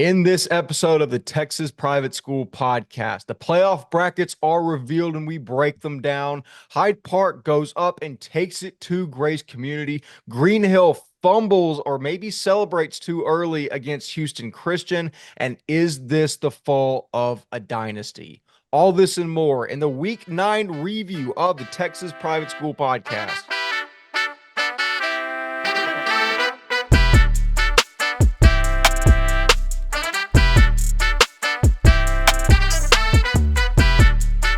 In this episode of the Texas Private School Podcast, the playoff brackets are revealed and we break them down. Hyde Park goes up and takes it to Grace Community. Green Hill fumbles or maybe celebrates too early against Houston Christian. And is this the fall of a dynasty? All this and more in the Week 9 review of the Texas Private School Podcast.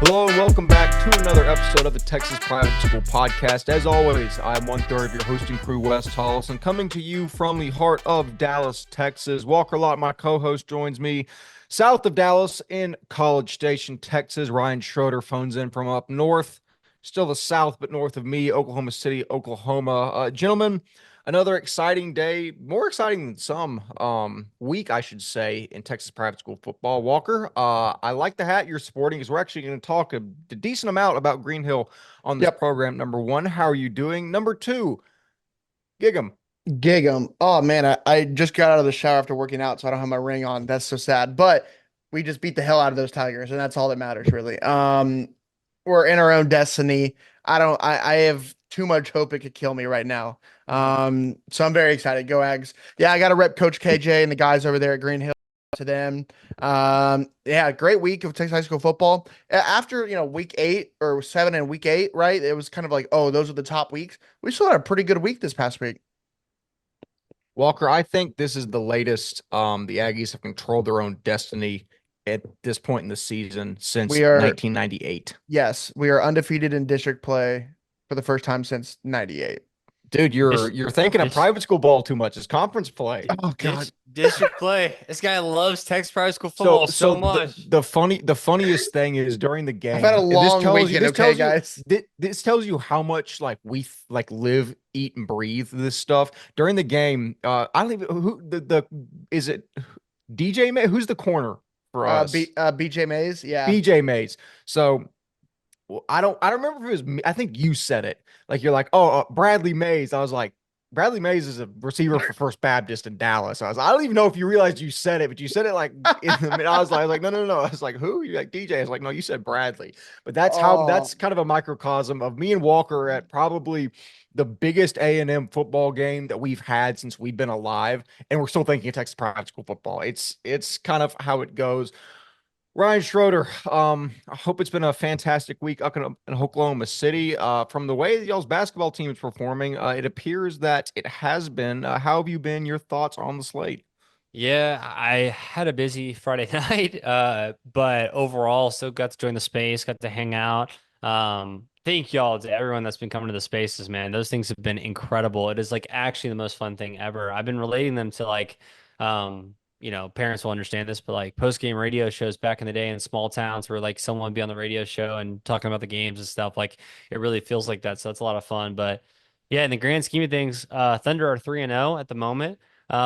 Hello and welcome back to another episode of the Texas Private School Podcast. As always, I'm one-third of your hosting crew, Wes Tolleson, coming to you from the heart of Dallas, Texas. Walker Lott, my co-host, joins me south of Dallas in College Station, Texas. Ryan Schroeder phones in from up north, still the south, but north of me, Oklahoma City, Oklahoma. Gentlemen, another exciting day, more exciting than some week, I should say, in Texas private school football. Walker, I like the hat you're sporting because we're actually going to talk a decent amount about Green Hill on this program. Number one, how are you doing? Number two, gig 'em. Gig 'em. Oh man, I just got out of the shower after working out, so I don't have my ring on. That's so sad. But we just beat the hell out of those Tigers, and that's all that matters, really. We're in our own destiny. I have too much hope it could kill me right now. So I'm very excited. Go Ags. Yeah, I got to rep Coach KJ and the guys over there at Green Hill to them. Yeah, great week of Texas high school football. After, week 8 or 7 and week 8, right? It was kind of like, oh, those are the top weeks. We still had a pretty good week this past week. Walker, I think this is the latest the Aggies have controlled their own destiny at this point in the season since We are 1998. Yes, we are undefeated in district play for the first time since '98. Dude, Dis- you're thinking of dis- private school ball too much. It's conference play. Oh God. District play. This guy loves Texas private school So, football so so much. the funniest thing is during the I've game. had a and this long tells you weekend, this okay, tells you guys? this tells you how much like we like live, eat, and breathe this stuff during the game. I don't even who the is it DJ May? Who's the corner for us? BJ Mays, yeah. BJ Mays. So well, I don't remember if it was me. I think you said it. Like you're like, oh, Bradley Mays. I was like, Bradley Mays is a receiver for First Baptist in Dallas. I don't even know if you realized you said it, but you said it like in the middle. I was like, no, no, no. I was like, who? You like DJ? I was like, no, you said Bradley. But Oh, that's kind of a microcosm of me and Walker at probably the biggest A&M football game that we've had since we've been alive, and we're still thinking of Texas private school football. It's kind of how it goes. Ryan Schroeder, I hope it's been a fantastic week up in Oklahoma City. From the way y'all's basketball team is performing, it appears that it has been. How have you been? Your thoughts on the slate? Yeah, I had a busy Friday night, but overall, still got to join the space, got to hang out. Thank y'all to everyone that's been coming to the spaces, man. Those things have been incredible. It is like actually the most fun thing ever. I've been relating them to like, parents will understand this, but like post game radio shows back in the day in small towns where like someone would be on the radio show and talking about the games and stuff. Like it really feels like that. So that's a lot of fun. But yeah, in the grand scheme of things, Thunder are 3-0 at the moment,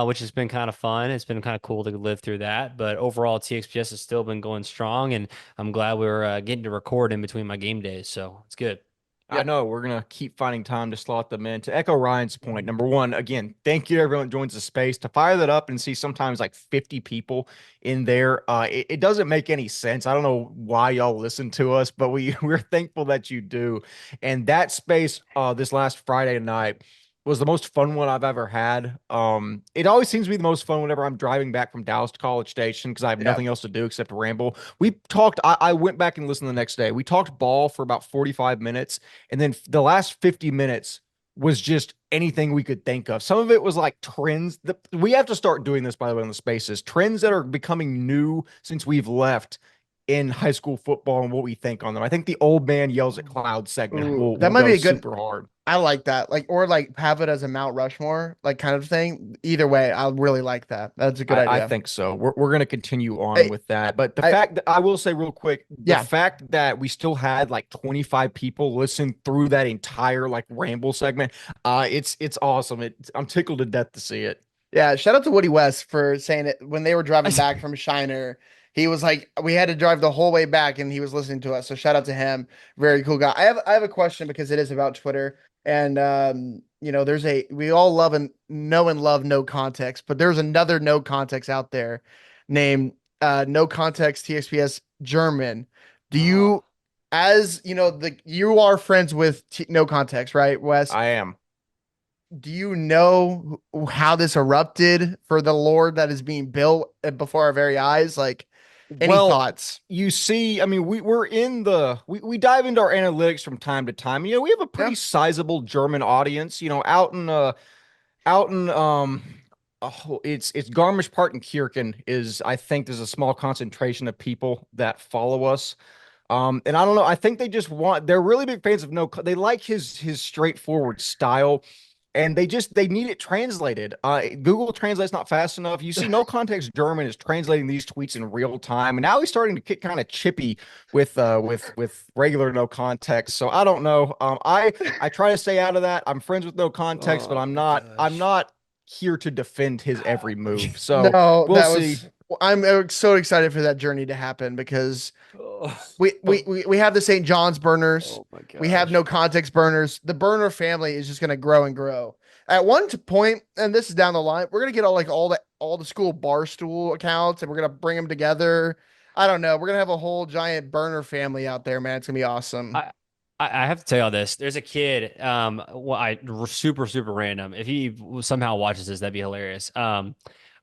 which has been kind of fun. It's been kind of cool to live through that. But overall, TXPS has still been going strong, and I'm glad we're getting to record in between my game days. So it's good. I know we're gonna keep finding time to slot them in. To echo Ryan's point, number one, again, thank you to everyone that joins the space. To fire that up and see sometimes like 50 people in there, it doesn't make any sense. I don't know why y'all listen to us, but we're thankful that you do. And that space, this last Friday night was the most fun one I've ever had. It always seems to be the most fun whenever I'm driving back from Dallas to College Station because I have yeah. nothing else to do except ramble. We talked, I went back and listened the next day. We talked ball for about 45 minutes, and then the last 50 minutes was just anything we could think of. Some of it was like trends that we have to start doing this, by the way, on the spaces, trends that are becoming new since we've left in high school football and what we think on them. I think the old man yells at cloud segment Ooh, will that might go be a good. super hard. I like that. Or have it as a Mount Rushmore, like kind of thing. Either way, I really like that. That's a good I idea. think so. We're going to continue on Hey, with that. But the I fact that I will say real quick, the yeah. fact that we still had like 25 people listen through that entire like ramble segment, it's awesome. I'm tickled to death to see it. Yeah, shout out to Woody West for saying it when they were driving back from Shiner. He was like, we had to drive the whole way back, and he was listening to us. So shout out to him. Very cool guy. I have a question because it is about Twitter, and we all love and know and love no context, but there's another no context out there named no context TXPS German. Do Oh, you, as you are friends with no context, right, Wes? I am. Do you know how this erupted for the Lord that is being built before our very eyes? Like, any Well, thoughts? you see, I mean, we're in we dive into our analytics from time to time. We have a Yeah. pretty sizable German audience, out in it's Garmisch-Partenkirchen is I think there's a small concentration of people that follow us. And I don't know, I think they're really big fans of they like his straightforward style. And they need it translated. Google Translate's not fast enough. You see, no context German is translating these tweets in real time, and now he's starting to get kind of chippy with regular no context. So I don't know. I try to stay out of that. I'm friends with no context, but oh I'm my not. I'm gosh. not here to defend his every move. So No, we'll see. I'm so excited for that journey to happen because Oh, we have the St. John's burners. oh my We have no gosh. context burners. The burner family is just going to grow and grow. At one point, and this is down the line, we're going to get all the school barstool accounts and we're going to bring them together. I don't know. We're going to have a whole giant burner family out there, man. It's going to be awesome. I I have to tell y'all this. There's a kid, super random. If he somehow watches this, that'd be hilarious.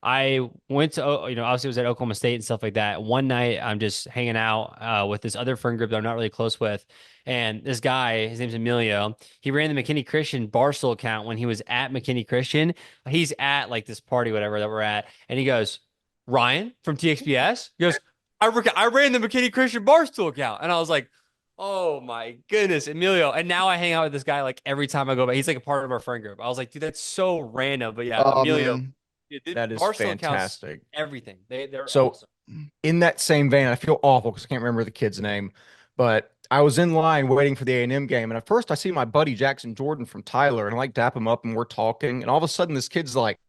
I went to, obviously it was at Oklahoma State and stuff like that. One night, I'm just hanging out with this other friend group that I'm not really close with, and this guy, his name's Emilio. He ran the McKinney Christian Barstool account when he was at McKinney Christian. He's at like this party, whatever that we're at, and he goes, "Ryan from TXPS." He goes, I ran the McKinney Christian Barstool account," and I was like, "Oh my goodness, Emilio." And now I hang out with this guy like every time I go back. He's like a part of our friend group. I was like, dude, that's so random. But yeah, Oh Emilio, man. the That is Barstool accounts, fantastic. everything. They're So awesome. in that same vein, I feel awful because I can't remember the kid's name, but I was in line waiting for the A&M game, and at first I see my buddy Jackson Jordan from Tyler, and I like dap him up, and we're talking, and all of a sudden this kid's like,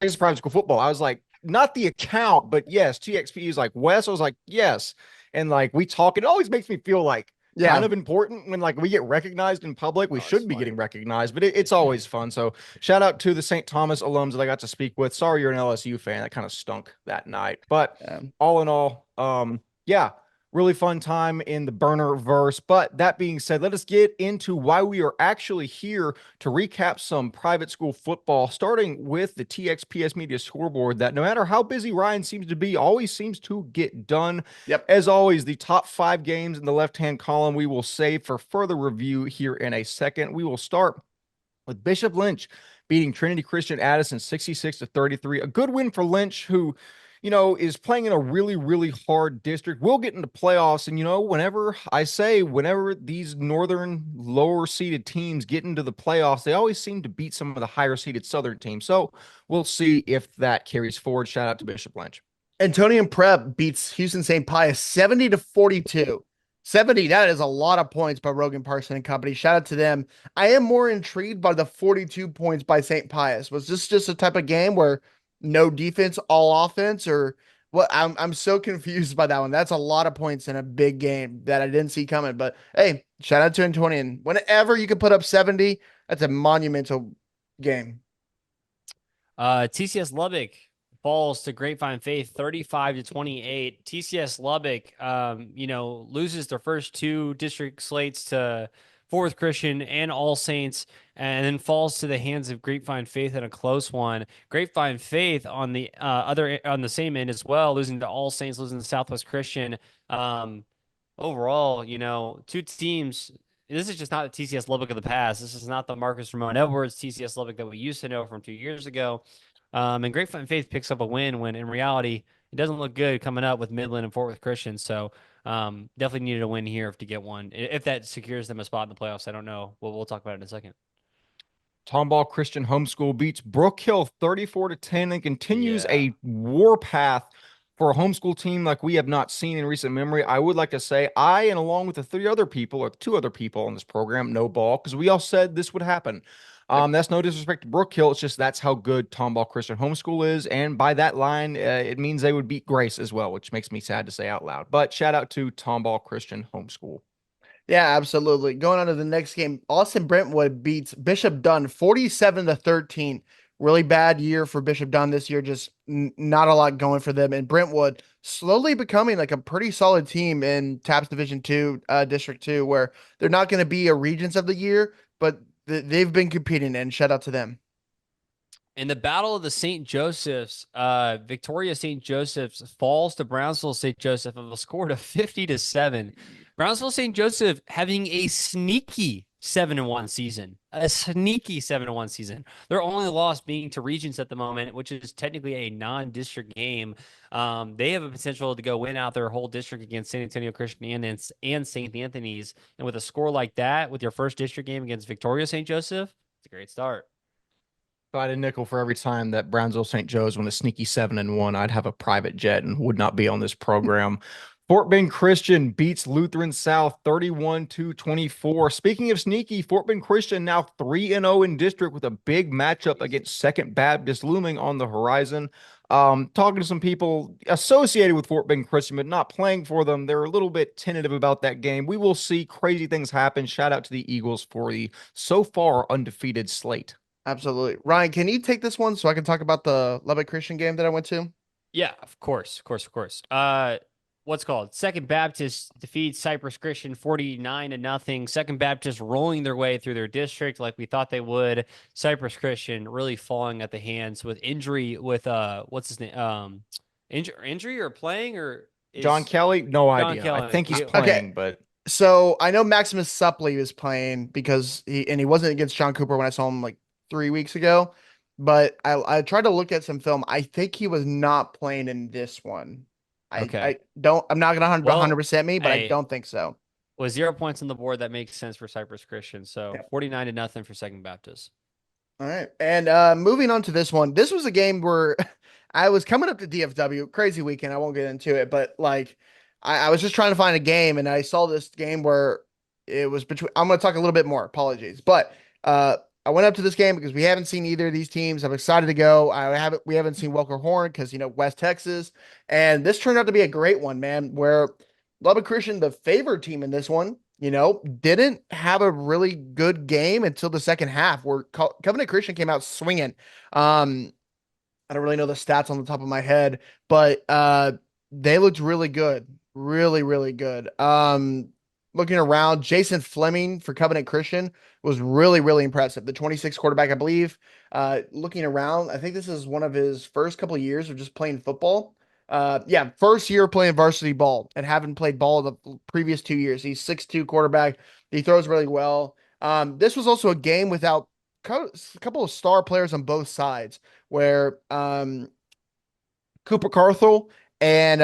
"This is private school football." I was like, not the account, but yes, TXP is like Wes. I was like, yes, and like we talk. It always makes me feel like kind Yeah. of important when like we get recognized in public. We Oh, it's should be getting funny. recognized, but it's always fun. So shout out to the St. Thomas alums that I got to speak with. Sorry you're an LSU fan. That kind of stunk that night, but Yeah. all in all, yeah, really fun time in the burner verse. But that being said, let us get into why we are actually here to recap some private school football, starting with the TXPS Media Scoreboard that no matter how busy Ryan seems to be, always seems to get done. Yep. As always, the top 5 games in the left-hand column we will save for further review here in a second. We will start with Bishop Lynch beating Trinity Christian Addison 66-33. A good win for Lynch, who, is playing in a really, really hard district. We'll get into playoffs. And, whenever these northern lower seeded teams get into the playoffs, they always seem to beat some of the higher seeded southern teams. So we'll see if that carries forward. Shout out to Bishop Lynch. Antonian Prep beats Houston St. Pius 70-42. 70, that is a lot of points by Rogan Parson and company. Shout out to them. I am more intrigued by the 42 points by St. Pius. Was this just a type of game where no defense, all offense, or what? I'm so confused by that one. That's a lot of points in a big game that I didn't see coming. But hey, shout out to Antonian. Whenever you can put up 70, that's a monumental game. TCS Lubbock falls to Grapevine Faith 35-28. TCS Lubbock, loses their first two district slates to Fourth Christian and All Saints, and then falls to the hands of Grapevine Faith in a close one. Grapevine Faith on the on the same end as well, losing to All Saints, losing to Southwest Christian. Overall, two teams. This is just not the TCS Lubbock of the past. This is not the Marcus Ramon Edwards TCS Lubbock that we used to know from 2 years ago. And Grapevine Faith picks up a win when in reality it doesn't look good coming up with Midland and Fort Worth Christian. So definitely needed a win here to get one. If that secures them a spot in the playoffs, I don't know. We'll talk about it in a second. Tomball Christian Homeschool beats Brook Hill 34-10 and continues Yeah. a warpath for a homeschool team like we have not seen in recent memory. I would like to say I, and along with the two other people on this program, know ball because we all said this would happen. Yep. That's no disrespect to Brook Hill. It's just that's how good Tomball Christian Homeschool is. And by that line, it means they would beat Grace as well, which makes me sad to say out loud. But shout out to Tomball Christian Homeschool. Yeah, absolutely. Going on to the next game, Austin Brentwood beats Bishop Dunn 47-13. Really bad year for Bishop Dunn this year, just not a lot going for them. And Brentwood slowly becoming like a pretty solid team in TAPS Division 2, District 2, where they're not going to be a Regents of the Year, but they've been competing, and shout out to them. In the Battle of the St. Joseph's, Victoria St. Joseph's falls to Brownsville St. Joseph of a score of 50-7. Brownsville St. Joseph having a sneaky 7-1 season. A sneaky 7-1 season. Their only loss being to Regents at the moment, which is technically a non-district game. They have a potential to go win out their whole district against San Antonio Christian and St. Anthony's. And with a score like that, with your first district game against Victoria St. Joseph, it's a great start. If I had a nickel for every time that Brownsville St. Joe's went a sneaky 7-1, I'd have a private jet and would not be on this program. Fort Bend Christian beats Lutheran South 31-24. Speaking of sneaky, Fort Bend Christian now 3-0 in district with a big matchup against Second Baptist looming on the horizon. Talking to some people associated with Fort Bend Christian, but not playing for them, they're a little bit tentative about that game. We will see. Crazy things happen. Shout out to the Eagles for the so far undefeated slate. Absolutely. Ryan, can you take this one so I can talk about the Lubbock Christian game that I went to? Yeah, of course, of course, of course. What's called Second Baptist defeats Cypress Christian 49-0. Second Baptist rolling their way through their district like we thought they would. Cypress Christian really falling at the hands with injury with what's his name? Injury or playing or John Kelly? No John idea. I Kelly. think he's Okay. playing, but So I know Maximus Suppley was playing because he wasn't against Sean Cooper when I saw him like 3 weeks ago. But I tried to look at some film. I think he was not playing in this one. Okay. I'm not gonna 100% me, but I Hey, don't think so. with 0 points on the board, that makes sense for Cypress Christian. So Yeah. 49-0 for Second Baptist. All right. And moving on to this one. This was a game where I was coming up to DFW, crazy weekend. I won't get into it, but like I was just trying to find a game and I saw this game where it was between I'm gonna talk a little bit more, apologies. But I went up to this game because we haven't seen either of these teams. I'm excited to go. We haven't seen Walker Horn because West Texas. And this turned out to be a great one, man, where Lubbock Christian, the favored team in this one, didn't have a really good game until the second half where Covenant Christian came out swinging. I don't really know the stats on the top of my head, but they looked really good. Really, really good. Looking around, Jason Fleming for Covenant Christian was really, really impressive. The 26 quarterback, I believe. Looking around, I think this is one of his first couple of years of just playing football. Yeah, first year playing varsity ball and haven't played ball the previous 2 years. He's 6'2" quarterback. He throws really well. This was also a game without a couple of star players on both sides where Cooper Carthel and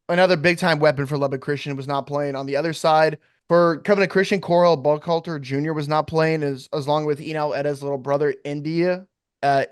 another big time weapon for Lubbock Christian was not playing. On the other side, for Covenant Christian, Coral Buckhalter Jr. was not playing as long with Enal Eda's little brother, Indy Eda. I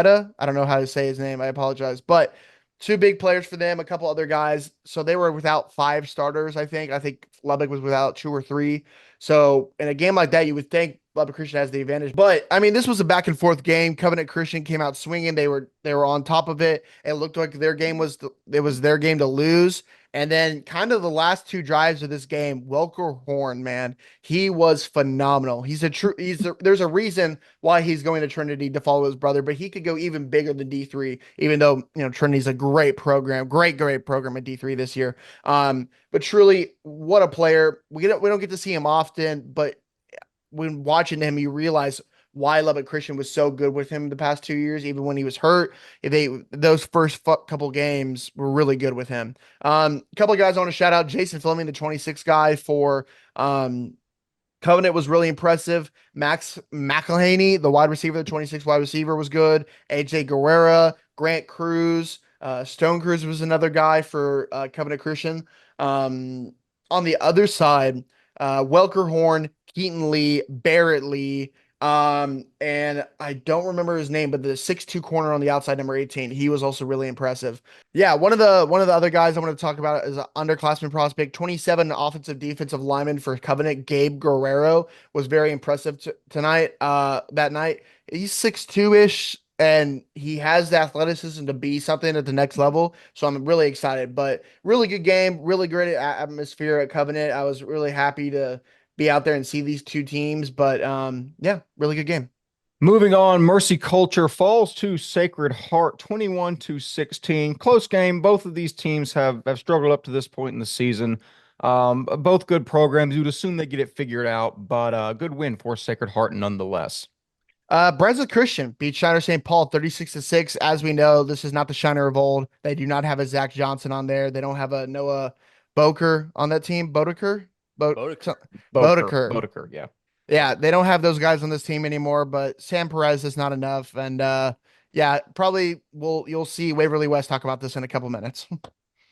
don't know how to say his name. I apologize. But two big players for them, a couple other guys. So they were without 5 starters, I think. I think Lubbock was without 2 or 3. So in a game like that, you would think Lubbock Christian has the advantage. But I mean, this was a back and forth game. Covenant Christian came out swinging. They were on top of it. It looked like it was their game to lose. And then kind of the last 2 drives of this game, Walker Horn, man, he was phenomenal. There's a reason why he's going to Trinity to follow his brother, but he could go even bigger than D3, even though, Trinity's a great program, great program at D3 this year. But truly, what a player. We don't get to see him often, but when watching him, you realize why Lubbock Christian was so good with him the past 2 years, even when he was hurt. Those first couple games were really good with him. A couple of guys I want to shout out: Jason Fleming, the 26 guy for Covenant, was really impressive. Max McElhaney, the wide receiver, the 26 wide receiver, was good. AJ Guerrera, Grant Cruz, Stone Cruz was another guy for Covenant Christian. On the other side, Welker Horn, Keaton Lee, Barrett Lee, and I don't remember his name, but the 6'2" corner on the outside, number 18, he was also really impressive. Yeah, one of the other guys I want to talk about is an underclassman prospect, 27 offensive defensive lineman for Covenant, Gabe Guerrero, was very impressive tonight. That night, he's 6'2" ish. and he has the athleticism to be something at the next level. So I'm really excited. But really good game, really great atmosphere at Covenant. I was really happy to be out there and see these two teams. But yeah, really good game. Moving on, Mercy Culture falls to Sacred Heart 21-16. Close game. Both of these teams have struggled up to this point in the season. Both good programs. You'd assume they get it figured out, but good win for Sacred Heart nonetheless. Brunswick Christian beat Shiner St. Paul 36-6. As we know, this is not the Shiner of old. They do not have a Zach Johnson on there. They don't have a Noah Boker on that team. Bodeker? Bodeker. Bodeker. Bodeker, yeah. Yeah, they don't have those guys on this team anymore, but Sam Perez is not enough. And yeah, probably you'll see Waverly West talk about this in a couple minutes.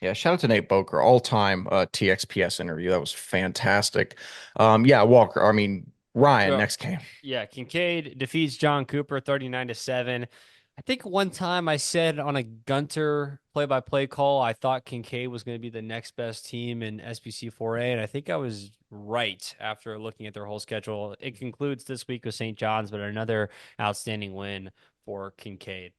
Yeah, shout out to Nate Boker, all-time TXPS interview. That was fantastic. Yeah, Walker, I mean, Ryan, Well, next game. Yeah, Kincaid defeats John Cooper 39-7. I think one time I said on a Gunter play-by-play call, I thought Kincaid was going to be the next best team in SBC 4A, and I think I was right after looking at their whole schedule. It concludes this week with St. John's, but another outstanding win for Kincaid.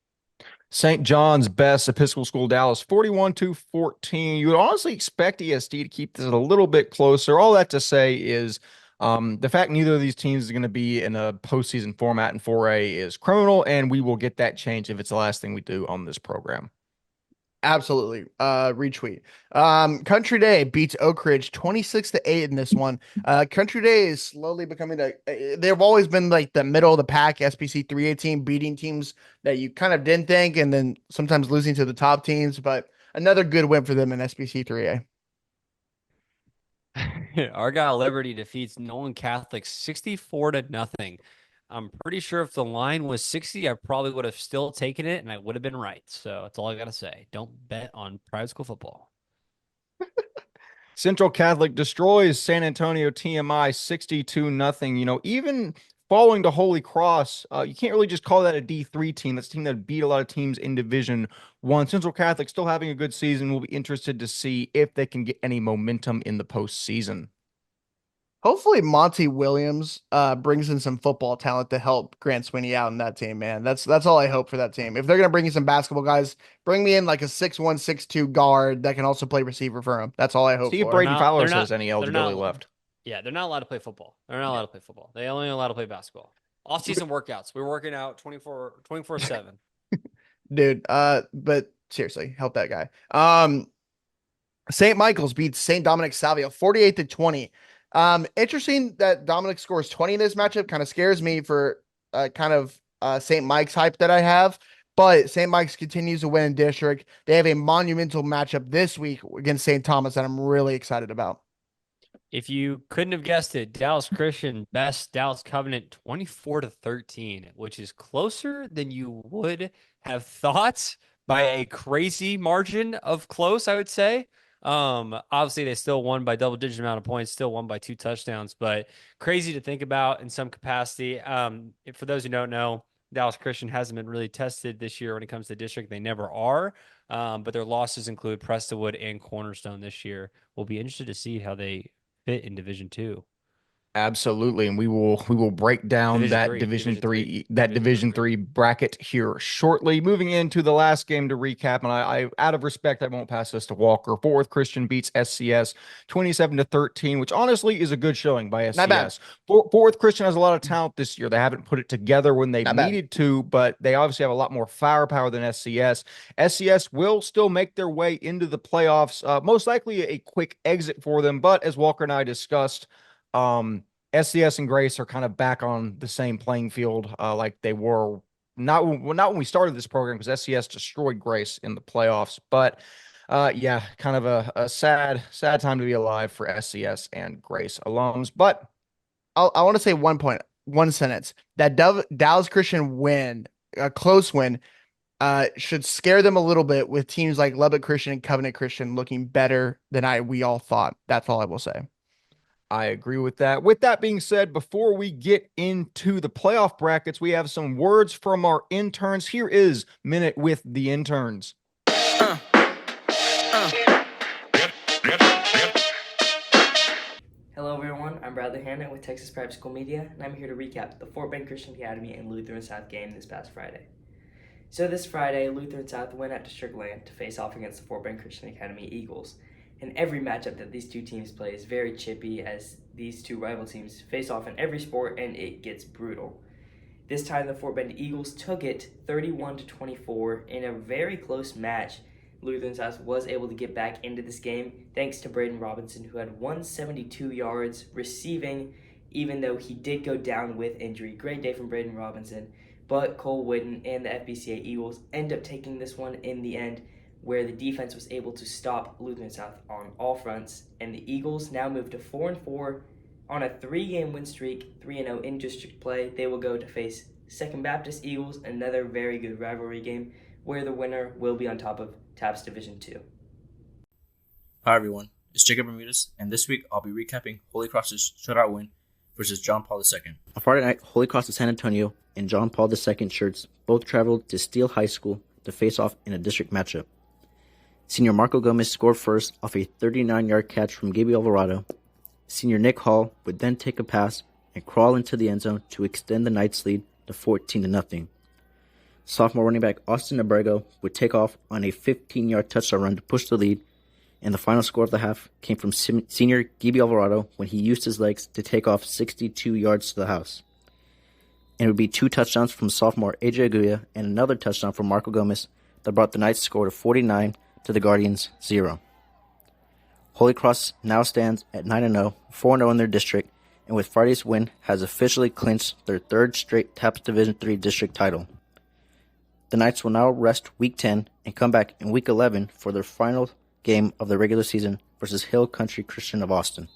St. John's Best Episcopal School Dallas 41-14. You would honestly expect ESD to keep this a little bit closer. All that to say is the fact neither of these teams is going to be in a postseason format in 4A is criminal, and we will get that changed if it's the last thing we do on this program. Absolutely. Retweet. Country Day beats Oak Ridge 26-8 in this one. Country Day is slowly becoming they've always been like the middle of the pack SBC 3A team, beating teams that you kind of didn't think, and then sometimes losing to the top teams, but another good win for them in SBC 3A. Argyle Liberty defeats Nolan Catholic 64-0. I'm pretty sure if the line was 60, I probably would have still taken it and I would have been right. So that's all I got to say. Don't bet on private school football. Central Catholic destroys San Antonio TMI 62-0. You know, even falling to Holy Cross, you can't really just call that a D3 team. That's a team that beat a lot of teams in Division 1. Central Catholic still having a good season. We'll be interested to see if they can get any momentum in the postseason. Hopefully Monty Williams brings in some football talent to help Grant Sweeney out in that team, man. That's all I hope for that team. If they're gonna bring in some basketball guys, bring me in like a 6'1", 6'2" guard that can also play receiver for him. That's all I hope See if for. Braden Fowler has any eligibility left. Yeah, they're not allowed to play football. They're not allowed to play football. They only allowed to play basketball. Off-season workouts. We're working out 24/7. Dude, but seriously, help that guy. St. Michael's beats St. Dominic Salvio 48-20. Interesting that Dominic scores 20 in this matchup. Kind of scares me for St. Mike's hype that I have. But St. Mike's continues to win in district. They have a monumental matchup this week against St. Thomas that I'm really excited about. If you couldn't have guessed it, Dallas Christian best Dallas Covenant 24-13, which is closer than you would have thought by a crazy margin of close, I would say. Obviously they still won by double-digit amount of points, still won by 2 touchdowns, but crazy to think about in some capacity. For those who don't know, Dallas Christian hasn't been really tested this year when it comes to district. They never are. But their losses include Prestonwood and Cornerstone this year. We'll be interested to see how they fit in Division 2. Absolutely, and we will break down Division three bracket here shortly. Moving into the last game to recap, and I out of respect, I won't pass this to Walker. Fourth Christian beats SCS 27-13, which honestly is a good showing by SCS. Not bad. Fourth Christian has a lot of talent this year. They haven't put it together when they Not bad. needed to, but they obviously have a lot more firepower than SCS. SCS will still make their way into the playoffs. Most likely a quick exit for them, but as Walker and I discussed, SCS and Grace are kind of back on the same playing field like they were not when we started this program, because SCS destroyed Grace in the playoffs. But yeah, kind of a sad time to be alive for SCS and Grace alums. But I want to say one sentence. That Dallas Christian win, a close win, should scare them a little bit with teams like Lubbock Christian and Covenant Christian looking better than we all thought. That's all I will say. I agree with that. With that being said, before we get into the playoff brackets, we have some words from our interns. Here is Minute with the Interns. Hello everyone, I'm Bradley Hanna with Texas Private School Media, and I'm here to recap the Fort Bend Christian Academy and Lutheran South game this past Friday. So this Friday, Lutheran South went out to Sugar Land to face off against the Fort Bend Christian Academy Eagles. And every matchup that these two teams play is very chippy, as these two rival teams face off in every sport and it gets brutal. This time the Fort Bend Eagles took it 31-24 in a very close match. Lutheran South was able to get back into this game thanks to Braden Robinson, who had 172 yards receiving, even though he did go down with injury. Great day from Braden Robinson. But Cole Whitten and the FBCA Eagles end up taking this one in the end, where the defense was able to stop Lutheran South on all fronts, and the Eagles now move to 4-4 on a 3-game win streak, 3-0 in district play. They will go to face Second Baptist Eagles, another very good rivalry game, where the winner will be on top of TAPS Division 2. Hi everyone, it's Jacob Bermudez, and this week I'll be recapping Holy Cross's shutout win versus John Paul II. On Friday night, Holy Cross of San Antonio and John Paul II shirts both traveled to Steele High School to face off in a district matchup. Senior Marco Gomez scored first off a 39-yard catch from Gaby Alvarado. Senior Nick Hall would then take a pass and crawl into the end zone to extend the Knights' lead to 14-0. Sophomore running back Austin Abrego would take off on a 15-yard touchdown run to push the lead, and the final score of the half came from senior Gaby Alvarado when he used his legs to take off 62 yards to the house. And it would be 2 touchdowns from sophomore AJ Aguya and another touchdown from Marco Gomez that brought the Knights' score to 49 to the Guardians 0. Holy Cross now stands at 9-0, 4-0 in their district, and with Friday's win has officially clinched their 3rd straight TAPS Division III district title. The Knights will now rest Week 10 and come back in Week 11 for their final game of the regular season versus Hill Country Christian of Austin.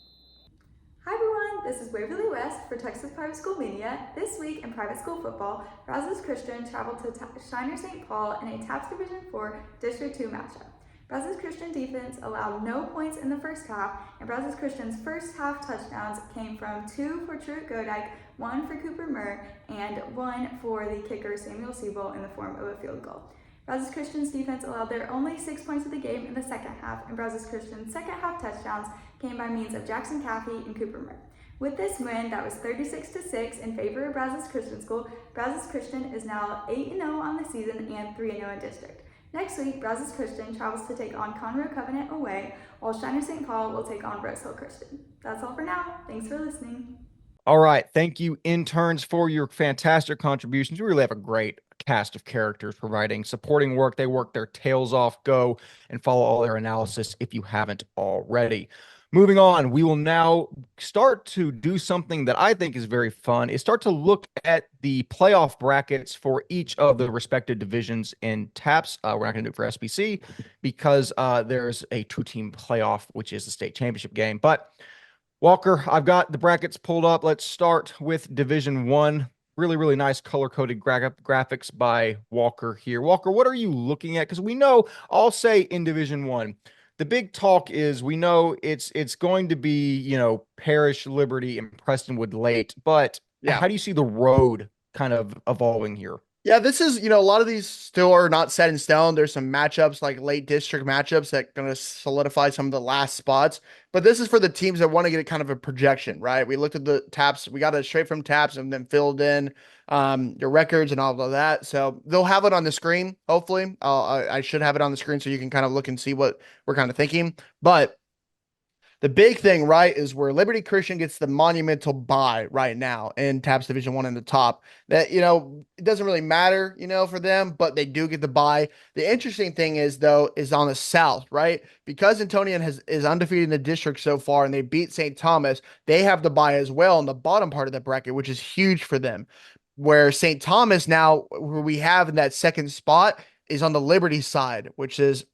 Hi everyone, this is Waverly West for Texas Private School Media. This week in private school football, Brazos Christian traveled to Shiner St. Paul in a TAPS Division IV District 2 matchup. Brazos Christian defense allowed no points in the first half, and Brazos Christian's first half touchdowns came from 2 for Truett Godike, 1 for Cooper Murr, and 1 for the kicker Samuel Siebel in the form of a field goal. Brazos Christian's defense allowed their only 6 points of the game in the second half, and Brazos Christian's second half touchdowns came by means of Jackson Caffey and Cooper Murr. With this win, that was 36-6 in favor of Brazos Christian School. Brazos Christian is now 8-0 on the season and 3-0 in district. Next week, Brazos Christian travels to take on Conroe Covenant away, while Shiner St. Paul will take on Rose Hill Christian. That's all for now. Thanks for listening. All right. Thank you, interns, for your fantastic contributions. We really have a great cast of characters providing supporting work. They work their tails off. Go and follow all their analysis if you haven't already. Moving on, we will now start to do something that I think is very fun, is start to look at the playoff brackets for each of the respective divisions in TAPS. We're not going to do it for SBC because there's a 2-team playoff, which is the state championship game. But Walker, I've got the brackets pulled up. Let's start with Division 1. Really, really nice color-coded graphics by Walker here. Walker, what are you looking at? Because we know, I'll say in Division 1, the big talk is we know it's going to be, Parish, Liberty, and Prestonwood late. But how do you see the road kind of evolving here? Yeah, this is, a lot of these still are not set in stone. There's some matchups, like late district matchups, that going to solidify some of the last spots. But this is for the teams that want to get kind of a projection, right? We looked at the TAPS. We got it straight from TAPS and then filled in your records and all of that. So they'll have it on the screen, hopefully. I should have it on the screen so you can kind of look and see what we're kind of thinking. But the big thing, right, is where Liberty Christian gets the monumental bye right now in TAPS Division 1 in the top. That, it doesn't really matter, for them, but they do get the bye. The interesting thing is, though, is on the south, right? Because Antonian is undefeated in the district so far and they beat St. Thomas, they have the bye as well in the bottom part of the bracket, which is huge for them. Where St. Thomas now, where we have in that second spot, is on the Liberty side, which is,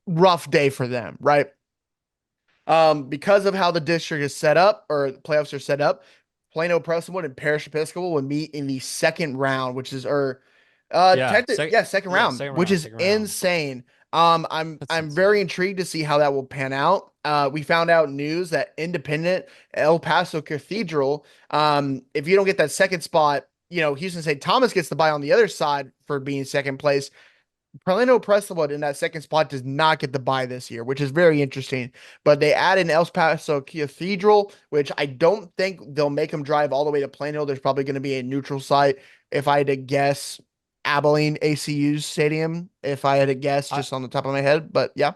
rough day for them, right? Because of how the district is set up, or the playoffs are set up, Plano Prestonwood and Parish Episcopal would meet in the second round, which is second round, which is insane. I'm very intrigued to see how that will pan out. We found out news that independent El Paso Cathedral, if you don't get that second spot, Houston St. Thomas gets the bye on the other side for being second place. Plano Prestonwood in that second spot does not get the bye this year, which is very interesting. But they add in El Paso Cathedral, which I don't think they'll make them drive all the way to Plano. There's probably going to be a neutral site. If I had to guess, Abilene ACU's stadium, if I had to guess just on the top of my head. But yeah.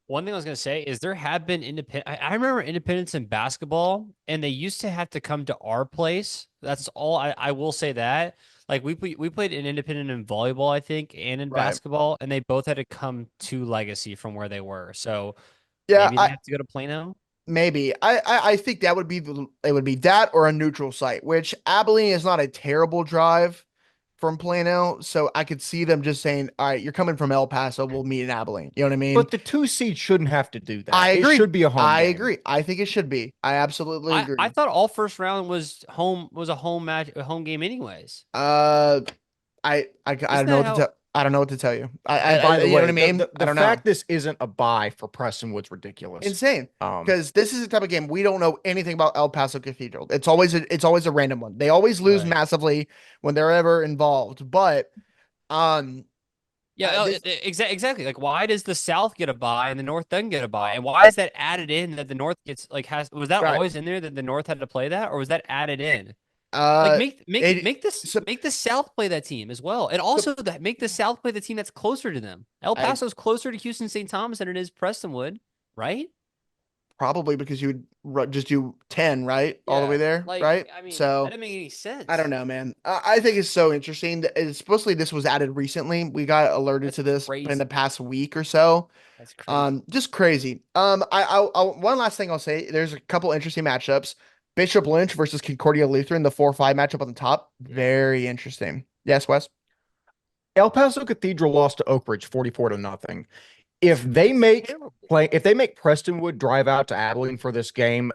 One thing I was going to say is there have been independent. I remember independents in basketball, and they used to have to come to our place. That's all I will say that. Like we played an independent in volleyball, I think, and in Right. basketball, and they both had to come to Legacy from where they were. So Yeah, maybe they have to go to Plano. maybe. I think that would be it would be that or a neutral site, which Abilene is not a terrible drive from Plano. So I could see them just saying, all right, you're coming from El Paso, we'll meet in Abilene. You know what I mean? But the 2 seed shouldn't have to do that. I agree. It should be a home I game. agree. I think it should be. I absolutely agree. I thought all first round was a home match, a home game, anyways. I don't Isn't know that what to tell. I don't know what to tell you. And by the you way, know what I mean? the I don't fact know. this isn't a bye for Prestonwood's ridiculous. Insane. Um, Because this is the type of game we don't know anything about El Paso Cathedral. It's always a random one. They always lose Right. massively when they're ever involved. But Yeah, this- exactly. Like, why does the South get a bye and the North doesn't get a bye? And why is that added in that the North gets was that Right. always in there that the North had to play that, or was that added in? uh Like make the South play that team as well, and also make the South play the team that's closer to them. El I- Paso's closer to Houston St. Thomas than it is Prestonwood, right? probably because you would just do 10, right? All the way Yeah, there, like, right? I mean, So that didn't make any sense. I don't know, man. I think it's so interesting. Supposedly this was added recently. We got alerted to this in crazy. the past week or so. That's crazy. Just crazy. One last thing I'll say. There's a couple interesting matchups. Bishop Lynch versus Concordia Lutheran, the 4-5 matchup on the top. Very interesting. Yes, Wes. El Paso Cathedral lost to Oak Ridge 44-0. If they make Prestonwood drive out to Abilene for this game,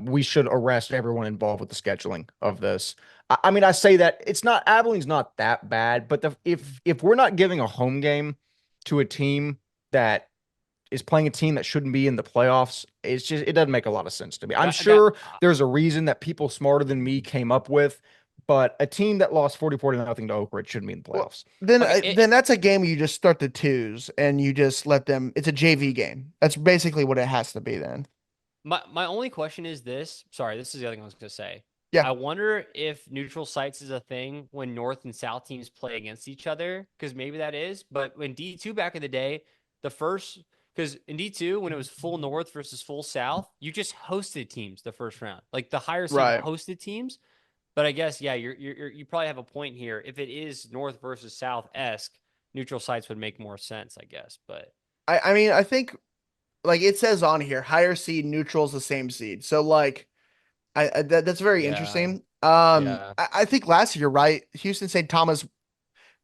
we should arrest everyone involved with the scheduling of this. I mean, I say that Abilene's not that bad, but if we're not giving a home game to a team that is playing a team that shouldn't be in the playoffs, it doesn't make a lot of sense to me. I'm sure there's a reason that people smarter than me came up with, but a team that lost 44-0 to Oak Ridge shouldn't be in the playoffs. Then that's a game where you just start the twos and you just let them. It's a JV game. That's basically what it has to be then. My only question is this. Sorry, this is the other thing I was going to say. Yeah. I wonder if neutral sites is a thing when North and South teams play against each other, because maybe that is. But when D2 back in the day, because in D2, when it was full North versus full South, you just hosted teams the first round. Like the higher seed Right. hosted teams. But I guess, yeah, you probably have a point here. If it is North versus South-esque, neutral sites would make more sense, I guess. But I mean, I think like it says on here, higher seed neutral's the same seed. So like that's very Yeah. interesting. Yeah. I think last year, right? Houston St. Thomas,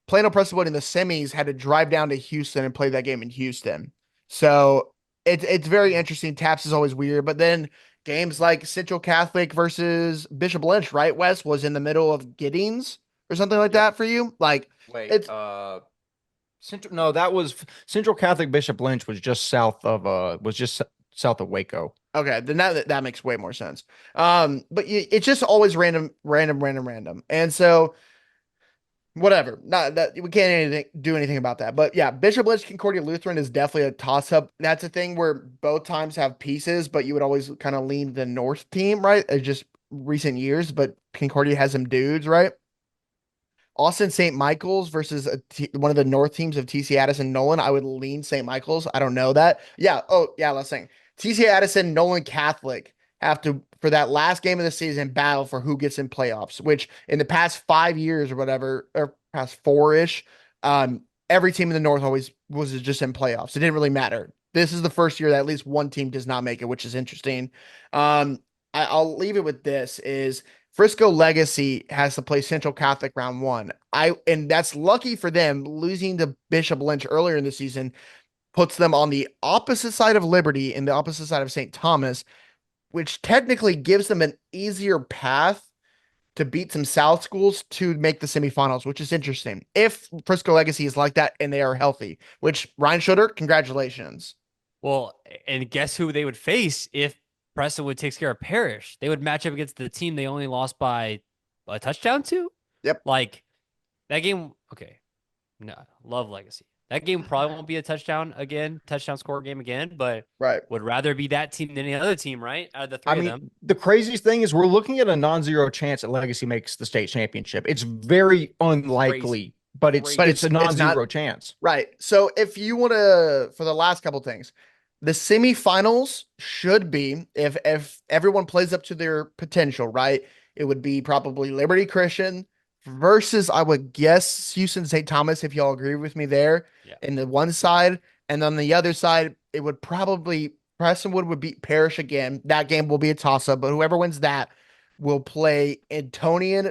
Plano Prestonwood in the semis had to drive down to Houston and play that game in Houston. So it's very interesting. Taps is always weird, but then games like Central Catholic versus Bishop Lynch, right? West was in the middle of Giddings or something like that for you. Like Wait, it's that was Central Catholic Bishop Lynch was just south of Waco. okay, then that makes way more sense. But it's just always random. And so whatever. Not that we can't do anything about that. But yeah, Bishop Lynch Concordia Lutheran is definitely a toss-up. That's a thing where both times have pieces, but you would always kind of lean the North team, right? It's just recent years, but Concordia has some dudes, right? Austin St. Michael's versus one of the North teams of TC Addison Nolan. I would lean St. Michael's. I don't know that. Yeah. Oh, yeah. Let's say TC Addison Nolan Catholic have to, for that last game of the season, battle for who gets in playoffs, which in the past 5 years or whatever, or past 4-ish, every team in the North always was just in playoffs. It didn't really matter. This is the first year that at least one team does not make it, which is interesting. I'll leave it with this is Frisco Legacy has to play Central Catholic round 1. And that's lucky for them. Losing to Bishop Lynch earlier in the season puts them on the opposite side of Liberty and the opposite side of St. Thomas, which technically gives them an easier path to beat some South schools to make the semifinals, which is interesting. If Frisco Legacy is like that and they are healthy, which Ryan Schroeder, congratulations. Well, and guess who they would face if Prestonwood takes care of Parrish? They would match up against the team they only lost by a touchdown to. Yep. Like that game. Okay. No, love Legacy. That game probably won't be a touchdown score game again, but Right. would rather be that team than any other team, right? Out of the three of them. The craziest thing is we're looking at a non-zero chance that Legacy makes the state championship. It's very unlikely but it's But it's a it's not- non-zero chance. Right. So if you want to, for the last couple things, the semifinals should be if everyone plays up to their potential, right? It would be probably Liberty Christian versus, I would guess, Houston St. Thomas, if y'all agree with me there, Yeah. in the one side. And on the other side, it would probably Prestonwood would beat Parrish again. That game will be a toss-up, but whoever wins that will play Antonian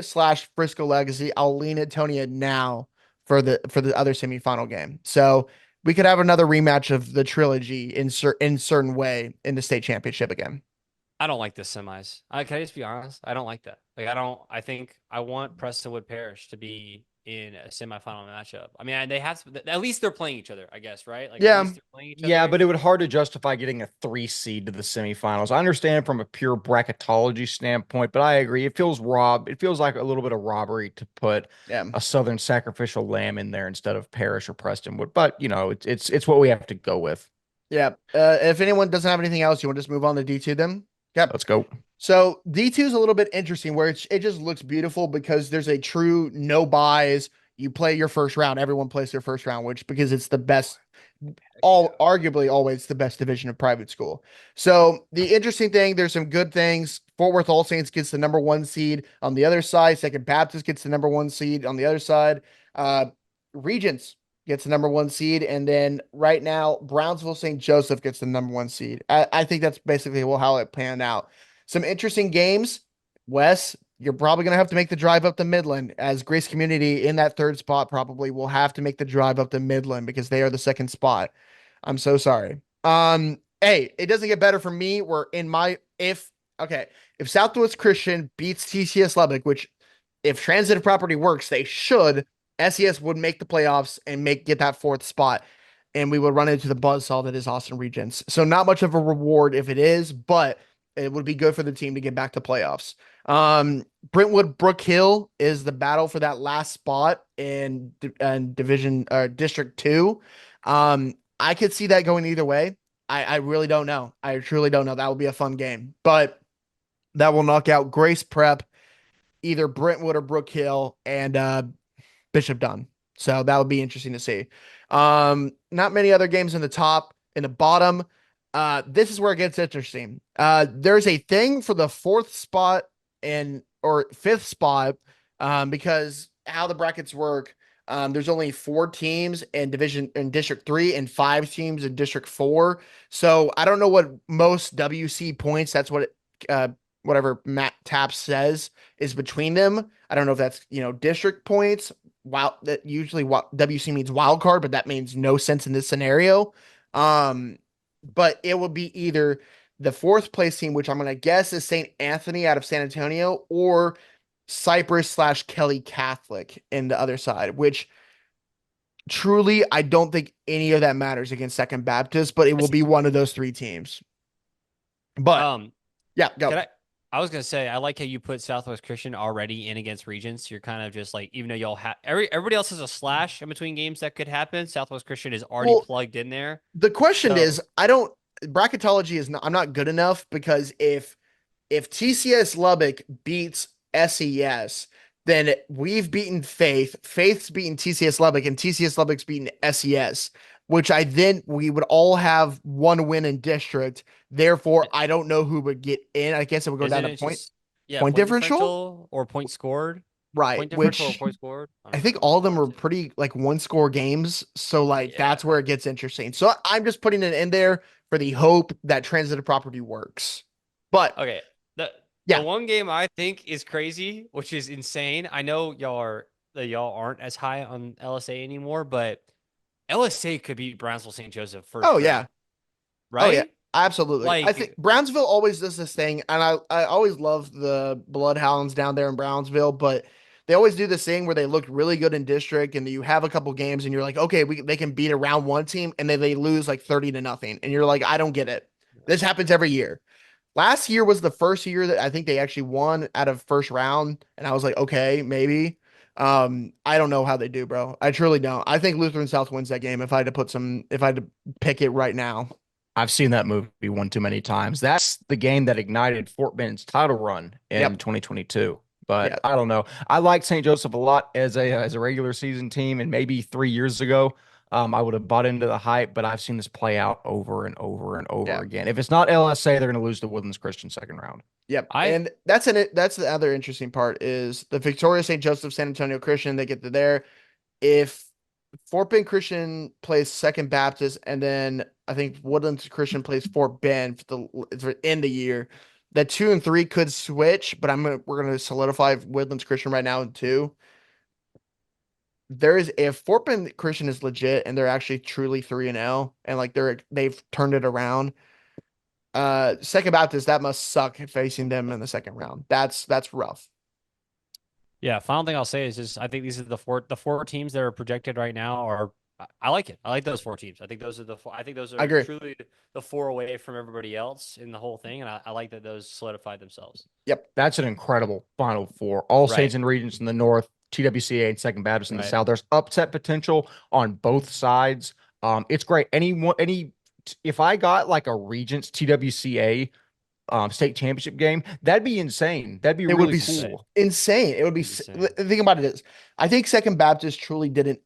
/ Frisco Legacy. I'll lean Antonian now for the other semifinal game. So we could have another rematch of the trilogy in certain way in the state championship again. I don't like the semis. Can I just be honest? I don't like that. Like, I think I want Prestonwood Parish to be in a semifinal matchup. I mean, they have to, at least they're playing each other, I guess, right? Like, Yeah. at least they're playing each Yeah, other. but it would hard to justify getting a 3 seed to the semifinals. I understand from a pure bracketology standpoint, but I agree. It feels It feels like a little bit of robbery to put Yeah. a Southern Sacrificial Lamb in there instead of Parrish or Prestonwood. But it's what we have to go with. Yeah. If anyone doesn't have anything else, you want to just move on to D2 then? Yep. Let's go. So D2 is a little bit interesting where it just looks beautiful because there's a true no buys. You play your first round. Everyone plays their first round, which because it's the best, arguably always the best division of private school. So the interesting thing, there's some good things. Fort Worth All Saints gets the number 1 seed on the other side. Second Baptist gets the number 1 seed on the other side. Regents gets the number 1 seed. And then right now, Brownsville St. Joseph gets the number 1 seed. I think that's basically how it panned out. Some interesting games. Wes, you're probably going to have to make the drive up to Midland, as Grace Community in that 3rd spot probably will have to make the drive up to Midland because they are the 2nd spot. I'm so sorry. Hey, it doesn't get better for me. If Southwest Christian beats TCS Lubbock, which if transitive property works, they should, SES would make the playoffs and get that 4th spot. And we would run into the buzzsaw that is Austin Regents. So not much of a reward if it is, but it would be good for the team to get back to playoffs. Brentwood Brook Hill is the battle for that last spot in division District 2. I could see that going either way. I really don't know. I truly don't know. That will be a fun game, but that will knock out Grace Prep, either Brentwood or Brook Hill, and Bishop Dunn. So that would be interesting to see. Not many other games in the bottom. This is where it gets interesting. There's a thing for the 4th spot or 5th spot, because how the brackets work. There's only 4 teams in District 3 and 5 teams in District 4. So I don't know what most WC points. That's what whatever Matt Tapp says is between them. I don't know if that's district points. Wow, that usually WC means wild card, but that means no sense in this scenario. But it will be either the 4th place team, which I'm going to guess is St. Anthony out of San Antonio, or Cypress / Kelly Catholic in the other side, which truly I don't think any of that matters against Second Baptist, but it will be one of those 3 teams. But yeah, go. I was gonna say I like how you put Southwest Christian already in against Regents. You're kind of just like, even though y'all have everybody else has a slash in between games that could happen, Southwest Christian is already plugged in there. The question is, bracketology is not, I'm not good enough, because if TCS Lubbock beats SES, then we've beaten Faith's beaten TCS Lubbock, and TCS Lubbock's beaten SES, which we would all have 1 win in district. Therefore, I don't know who would get in. I guess it would go down to point differential or point scored. Right. Point differential or point scored. I think all of them are pretty 1-score games. So that's where it gets interesting. So I'm just putting it in there for the hope that transitive property works. But okay. The one game I think is crazy, which is insane. I know y'all aren't as high on LSA anymore, but LSA could beat Brownsville St. Joseph first. Oh, yeah. Right? Oh, yeah. Absolutely. I think Brownsville always does this thing, and I always love the Bloodhounds down there in Brownsville, but they always do this thing where they look really good in district, and you have a couple games, and you're like, okay, they can beat a round 1 team, and then they lose 30-0, and you're like, I don't get it. This happens every year. Last year was the first year that I think they actually won out of first round, and I was like, okay, maybe. I don't know how they do, bro. I truly don't. I think Lutheran South wins that game if I had to pick it right now. I've seen that movie one too many times. That's the game that ignited Fort Bend's title run in 2022. But Yeah. I don't know. I like St. Joseph a lot as a regular season team, and maybe 3 years ago, I would have bought into the hype. But I've seen this play out over and over and over Yeah. again. If it's not LSA, they're going to lose to Woodlands Christian second round. Yep. I And that's the other interesting part is the Victoria St. Joseph San Antonio Christian, they get to there. If Fort Bend Christian plays Second Baptist, and then I think Woodlands Christian plays Fort Bend for the end of the year, that 2 and 3 could switch, but we're gonna solidify Woodlands Christian right now in 2. If Fort Bend Christian is legit and they're actually truly 3-0 and like they've turned it around, Second Baptist, that must suck facing them in the second round. That's rough. Yeah, final thing I'll say is just I think these are the four teams that are projected right now are I like it. I like those four teams. I think those are the four, I think those I are agree. truly the four away from everybody else in the whole thing, and I like that those solidified themselves. Yep. That's an incredible Final Four. All Right. Saints and Regents in the north, TWCA and Second Baptist in the Right. south. There's upset potential on both sides. It's great. If I got like a Regents TWCA state championship game, that'd be insane. That'd be It would really be cool. insane. It would be. Insane. The thing about it is, I think Second Baptist truly did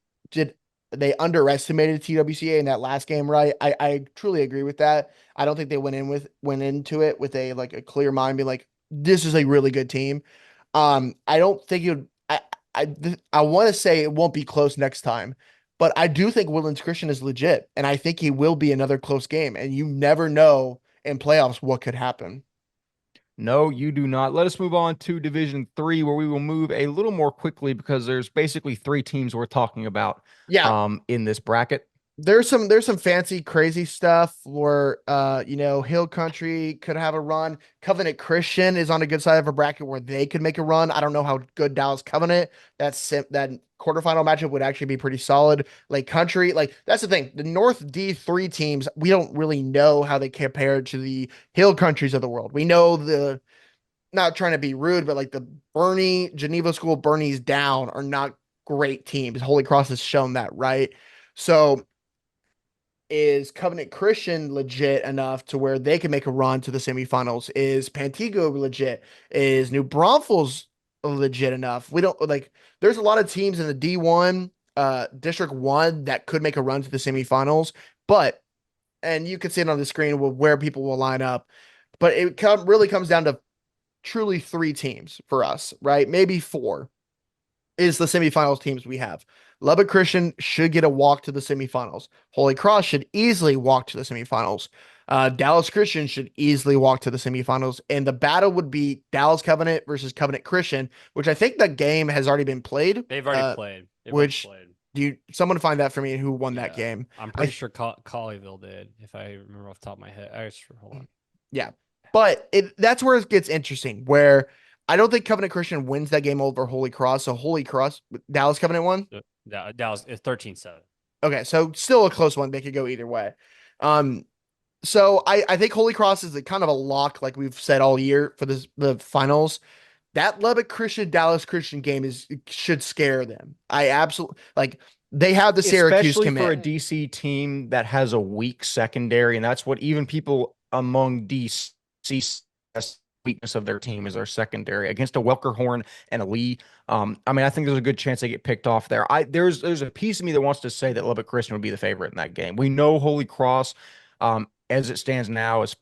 they underestimated TWCA in that last game, right? I truly agree with that. I don't think they went into it with a clear mind, being like, this is a really good team. I don't think it would. I want to say it won't be close next time, but I do think Woodlands Christian is legit, and I think he will be another close game. And you never know in playoffs what could happen. No, you do not. Let us move on to Division 3, where we will move a little more quickly because there's basically 3 teams we're talking about Yeah, in this bracket. there's some fancy crazy stuff where Hill Country could have a run. Covenant Christian is on a good side of a bracket where they could make a run. I don't know how good Dallas Covenant, that quarterfinal matchup would actually be pretty solid. Lake Country, like that's the thing. The North D3 teams, we don't really know how they compare to the Hill Countries of the world. We know not trying to be rude, but like the Bernie, Geneva School, Bernie's down are not great teams. Holy Cross has shown that, right? So is Covenant Christian legit enough to where they can make a run to the semifinals? Is Pantego legit? Is New Braunfels legit enough? We don't like, there's a lot of teams in the D1, District 1 that could make a run to the semifinals, and you can see it on the screen with where people will line up, but it really comes down to truly 3 teams for us, right? Maybe 4 is the semifinals teams we have. Lubbock Christian should get a walk to the semifinals. Holy Cross should easily walk to the semifinals. Dallas Christian should easily walk to the semifinals. And the battle would be Dallas Covenant versus Covenant Christian, which I think that game has already been played. They've already played. Someone find that for me who won that game? I'm pretty sure Colleyville did, if I remember off the top of my head. Hold on. Yeah. But that's where it gets interesting, where I don't think Covenant Christian wins that game over Holy Cross. So Holy Cross, Dallas Covenant won? Dallas is 13-7. Okay, so still a close one. They could go either way. So I think Holy Cross is kind of a lock, like we've said all year for the finals. That Lubbock Christian Dallas Christian game should scare them. I absolutely like. They have the Syracuse especially commit for a DC team that has a weak secondary, and that's what even people among DC weakness of their team is their secondary against a Welker Horn and a Lee. I think there's a good chance they get picked off there. There's a piece of me that wants to say that Lubbock Christian would be the favorite in that game. We know Holy Cross, as it stands now, is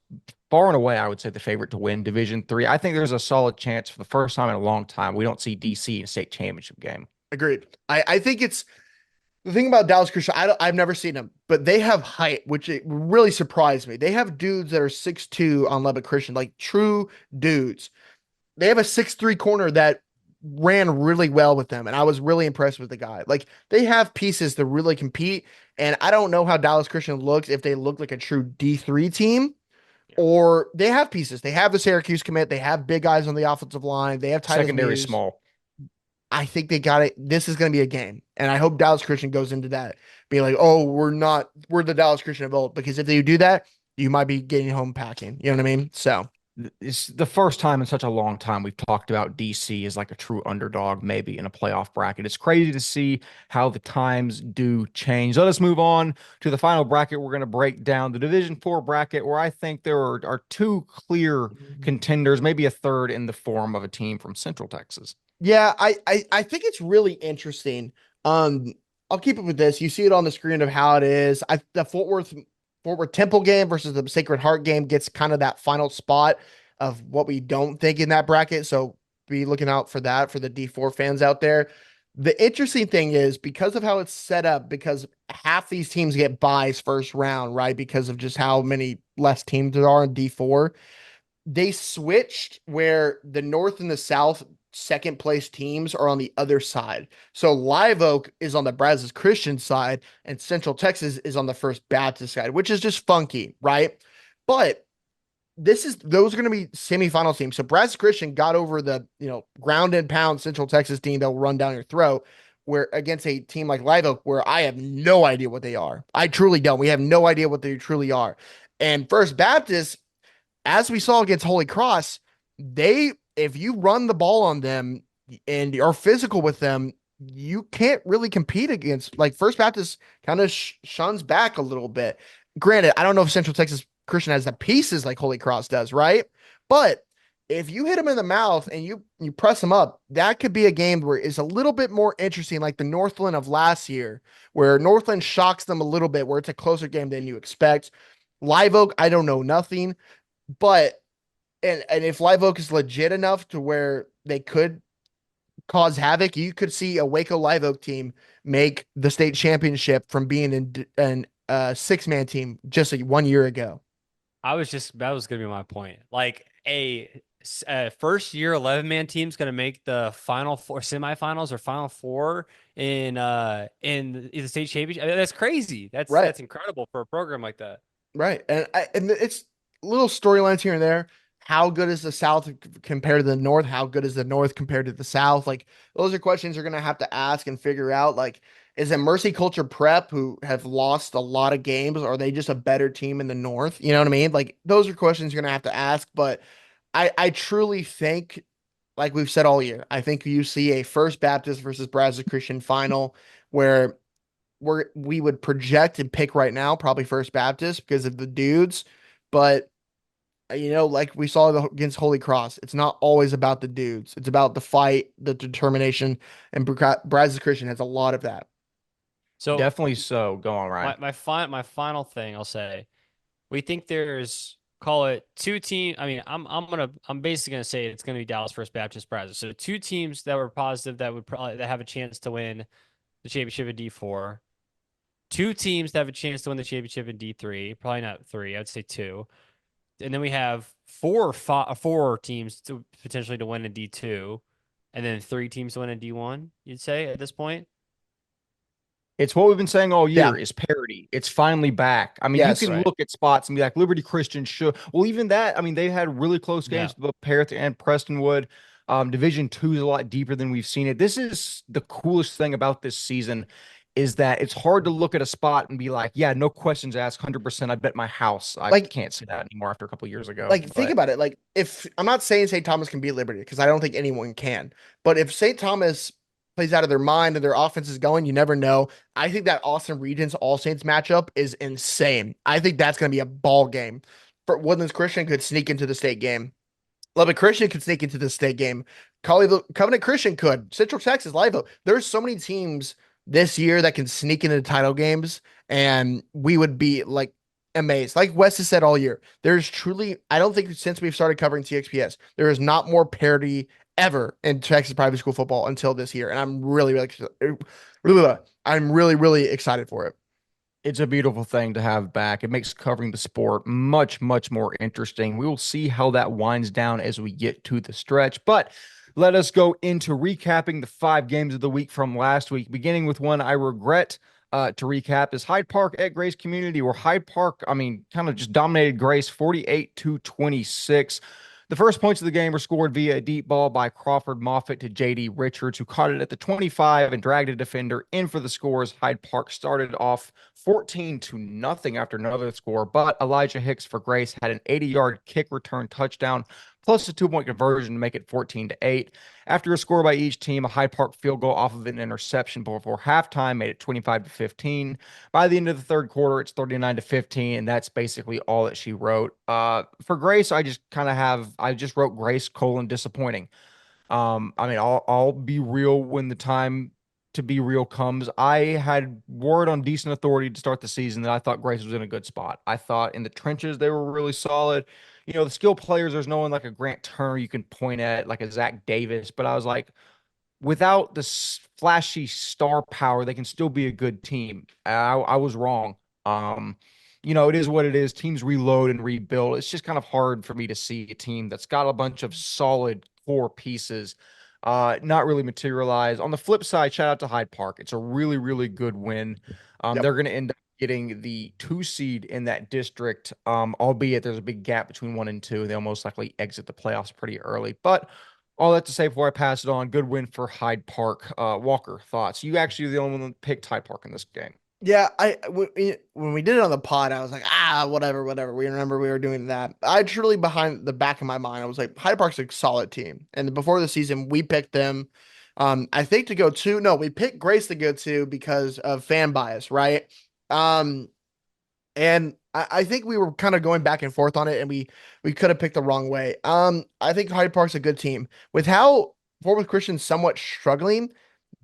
far and away, I would say, the favorite to win Division 3. I think there's a solid chance for the first time in a long time we don't see DC in a state championship game. Agreed. I think it's the thing about Dallas Christian. I've never seen them, but they have height, which it really surprised me. They have dudes that are 6'2" on Lubbock Christian, like true dudes. They have a 6'3" corner that ran really well with them, and I was really impressed with the guy. Like they have pieces to really compete, and I don't know how Dallas Christian looks, if they look like a true D3 team, or they have pieces. They have the Syracuse commit. They have big guys on the offensive line. They have Secondary small. I think they got it. This is going to be a game. And I hope Dallas Christian goes into that, be like, oh, we're the Dallas Christian of old. Because if they do that, you might be getting home packing. You know what I mean? So It's the first time in such a long time we've talked about DC as like a true underdog, maybe in a playoff bracket. It's crazy to see how the times do change. Let us move on to the final bracket. We're going to break down the Division 4 bracket, where I think there are two clear contenders, maybe a third in the form of a team from Central Texas. Yeah, I think it's really interesting. Um, I'll keep it with this. You see it on the screen of how it is. The Fort Worth Temple game versus the Sacred Heart game gets kind of that final spot of what we don't think in that bracket. So be looking out for that for the D4 fans out there. The interesting thing is because of how it's set up, because half these teams get buys first round, right? Because of just how many less teams there are in D4, they switched where the North and the South second place teams are on the other side. So Live Oak is on the Brazos Christian side and Central Texas is on the First Baptist side, which is just funky, right? But those are going to be semifinal teams. So Brazos Christian got over the, ground and pound Central Texas team that will run down your throat, where against a team like Live Oak, where I have no idea what they are. I truly don't. We have no idea what they truly are. And First Baptist, as we saw against Holy Cross, if you run the ball on them and are physical with them, you can't really compete against. Like First Baptist kind of shuns back a little bit. Granted, I don't know if Central Texas Christian has the pieces like Holy Cross does, right? But if you hit them in the mouth and you press them up, that could be a game where it's a little bit more interesting, like the Northland of last year, where Northland shocks them a little bit, where it's a closer game than you expect. Live Oak, I don't know nothing. But and if Live Oak is legit enough to where they could cause havoc, you could see a Waco Live Oak team make the state championship from being in six-man team just 1 year ago. That was going to be my point. Like a first year 11-man team's going to make the final four semifinals or final four in the state championship. I mean, that's crazy. That's incredible for a program like that. Right. And it's little storylines here and there. How good is the South compared to the North? How good is the North compared to the South? Like, those are questions you're going to have to ask and figure out. Like, is it Mercy Culture Prep, who have lost a lot of games? Or are they just a better team in the North? You know what I mean? Like, those are questions you're going to have to ask. But I truly think, like we've said all year, I think you see a First Baptist versus Brazos Christian final where we would project and pick right now, probably First Baptist because of the dudes. But like we saw against Holy Cross, it's not always about the dudes. It's about the fight, the determination, and Brazos Christian has a lot of that. So Definitely so. Go on, Ryan. my final thing I'll say, we think there's, call it two teams. I mean, I'm basically gonna say it's gonna be Dallas First Baptist Brazos. So two teams that were positive that have a chance to win the championship in D4. Two teams that have a chance to win the championship in D3. Probably not three. I'd say two. And then we have four teams to potentially to win in D2, and then three teams to win in D1. You'd say at this point. It's what we've been saying all year Yeah. is parity. It's finally back. I mean, Yes, you can right. look at spots and be like, Liberty Christian should. Well, even that, I mean, they had really close games with both Perth and Prestonwood. Division 2 is a lot deeper than we've seen it. This is the coolest thing about this season is that it's hard to look at a spot and be like, yeah, no questions asked, 100%. I bet my house. I can't say that anymore after a couple of years ago. Think about it. Like, if I'm not saying St. Thomas can beat Liberty because I don't think anyone can, but if St. Thomas plays out of their mind and their offense is going, you never know. I think that Austin Regents All Saints matchup is insane. I think that's going to be a ball game. For Woodlands Christian could sneak into the state game. Lubbock Christian could sneak into the state game. Covenant Christian could. Central Texas, Live Oak. There's so many teams this year that can sneak into the title games, and we would be like amazed. Like Wes has said all year, there's truly, I don't think since we've started covering TXPS, there is not more parity ever in Texas private school football until this year. And I'm really excited for it. It's a beautiful thing to have back. It makes covering the sport much, much more interesting. We will see how that winds down as we get to the stretch. But let us go into recapping the 5 games of the week from last week, beginning with one I regret to recap is Hyde Park at Grace Community, where Hyde Park, kind of just dominated Grace 48-26. The first points of the game were scored via a deep ball by Crawford Moffitt to J.D. Richards, who caught it at the 25 and dragged a defender in for the scores. Hyde Park started off 14-0 after another score, but Elijah Hicks for Grace had an 80-yard kick return touchdown plus a 2-point conversion to make it 14-8. After a score by each team, a Hyde Park field goal off of an interception before halftime made it 25-15. By the end of the third quarter, it's 39-15, and that's basically all that she wrote. For Grace, I just wrote Grace : disappointing. I mean, I'll be real when the time to be real comes. I had word on decent authority to start the season that I thought Grace was in a good spot. I thought in the trenches they were really solid. The skill players, there's no one like a Grant Turner you can point at, like a Zach Davis, but I was like, without the flashy star power, they can still be a good team. I was wrong. It is what it is. Teams reload and rebuild. It's just kind of hard for me to see a team that's got a bunch of solid core pieces not really materialize. On the flip side, shout out to Hyde Park. It's a really, really good win. They're going to end up getting the 2 seed in that district, albeit there's a big gap between 1 and 2. They'll most likely exit the playoffs pretty early. But all that to say before I pass it on, good win for Hyde Park. Walker, thoughts? You actually are the only one that picked Hyde Park in this game. Yeah, when we did it on the pod, I was like, whatever. We remember we were doing that. I truly, behind the back of my mind, I was like, Hyde Park's a solid team. And before the season, we picked them. I think to go 2. No, we picked Grace to go 2 because of fan bias, right? And I think we were kind of going back and forth on it, and we could have picked the wrong way. I think Hyde Park's a good team. With how Fort Worth Christian's somewhat struggling,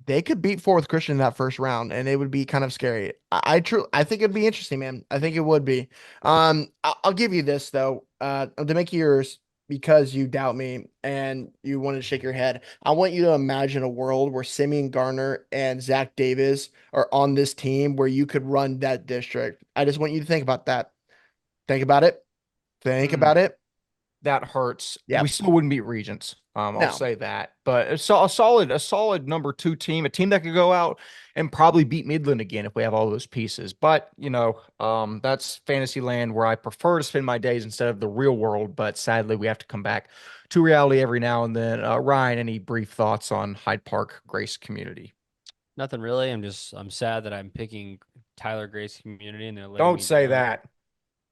they could beat Fort Worth Christian in that first round, and it would be kind of scary. I think it'd be interesting, man. I think it would be. I'll give you this though, to make yours, because you doubt me and you want to shake your head. I want you to imagine a world where Simeon Garner and Zach Davis are on this team where you could run that district. I just want you to think about that. Think about it. Think about it. That hurts. Yep. We still wouldn't beat Regents. No. I'll say that. But it's a solid number 2 team, a team that could go out and probably beat Midland again if we have all those pieces. But, that's fantasy land where I prefer to spend my days instead of the real world. But sadly, we have to come back to reality every now and then. Ryan, any brief thoughts on Hyde Park Grace Community? Nothing really. I'm sad that I'm picking Tyler Grace Community and they're letting Don't me say down.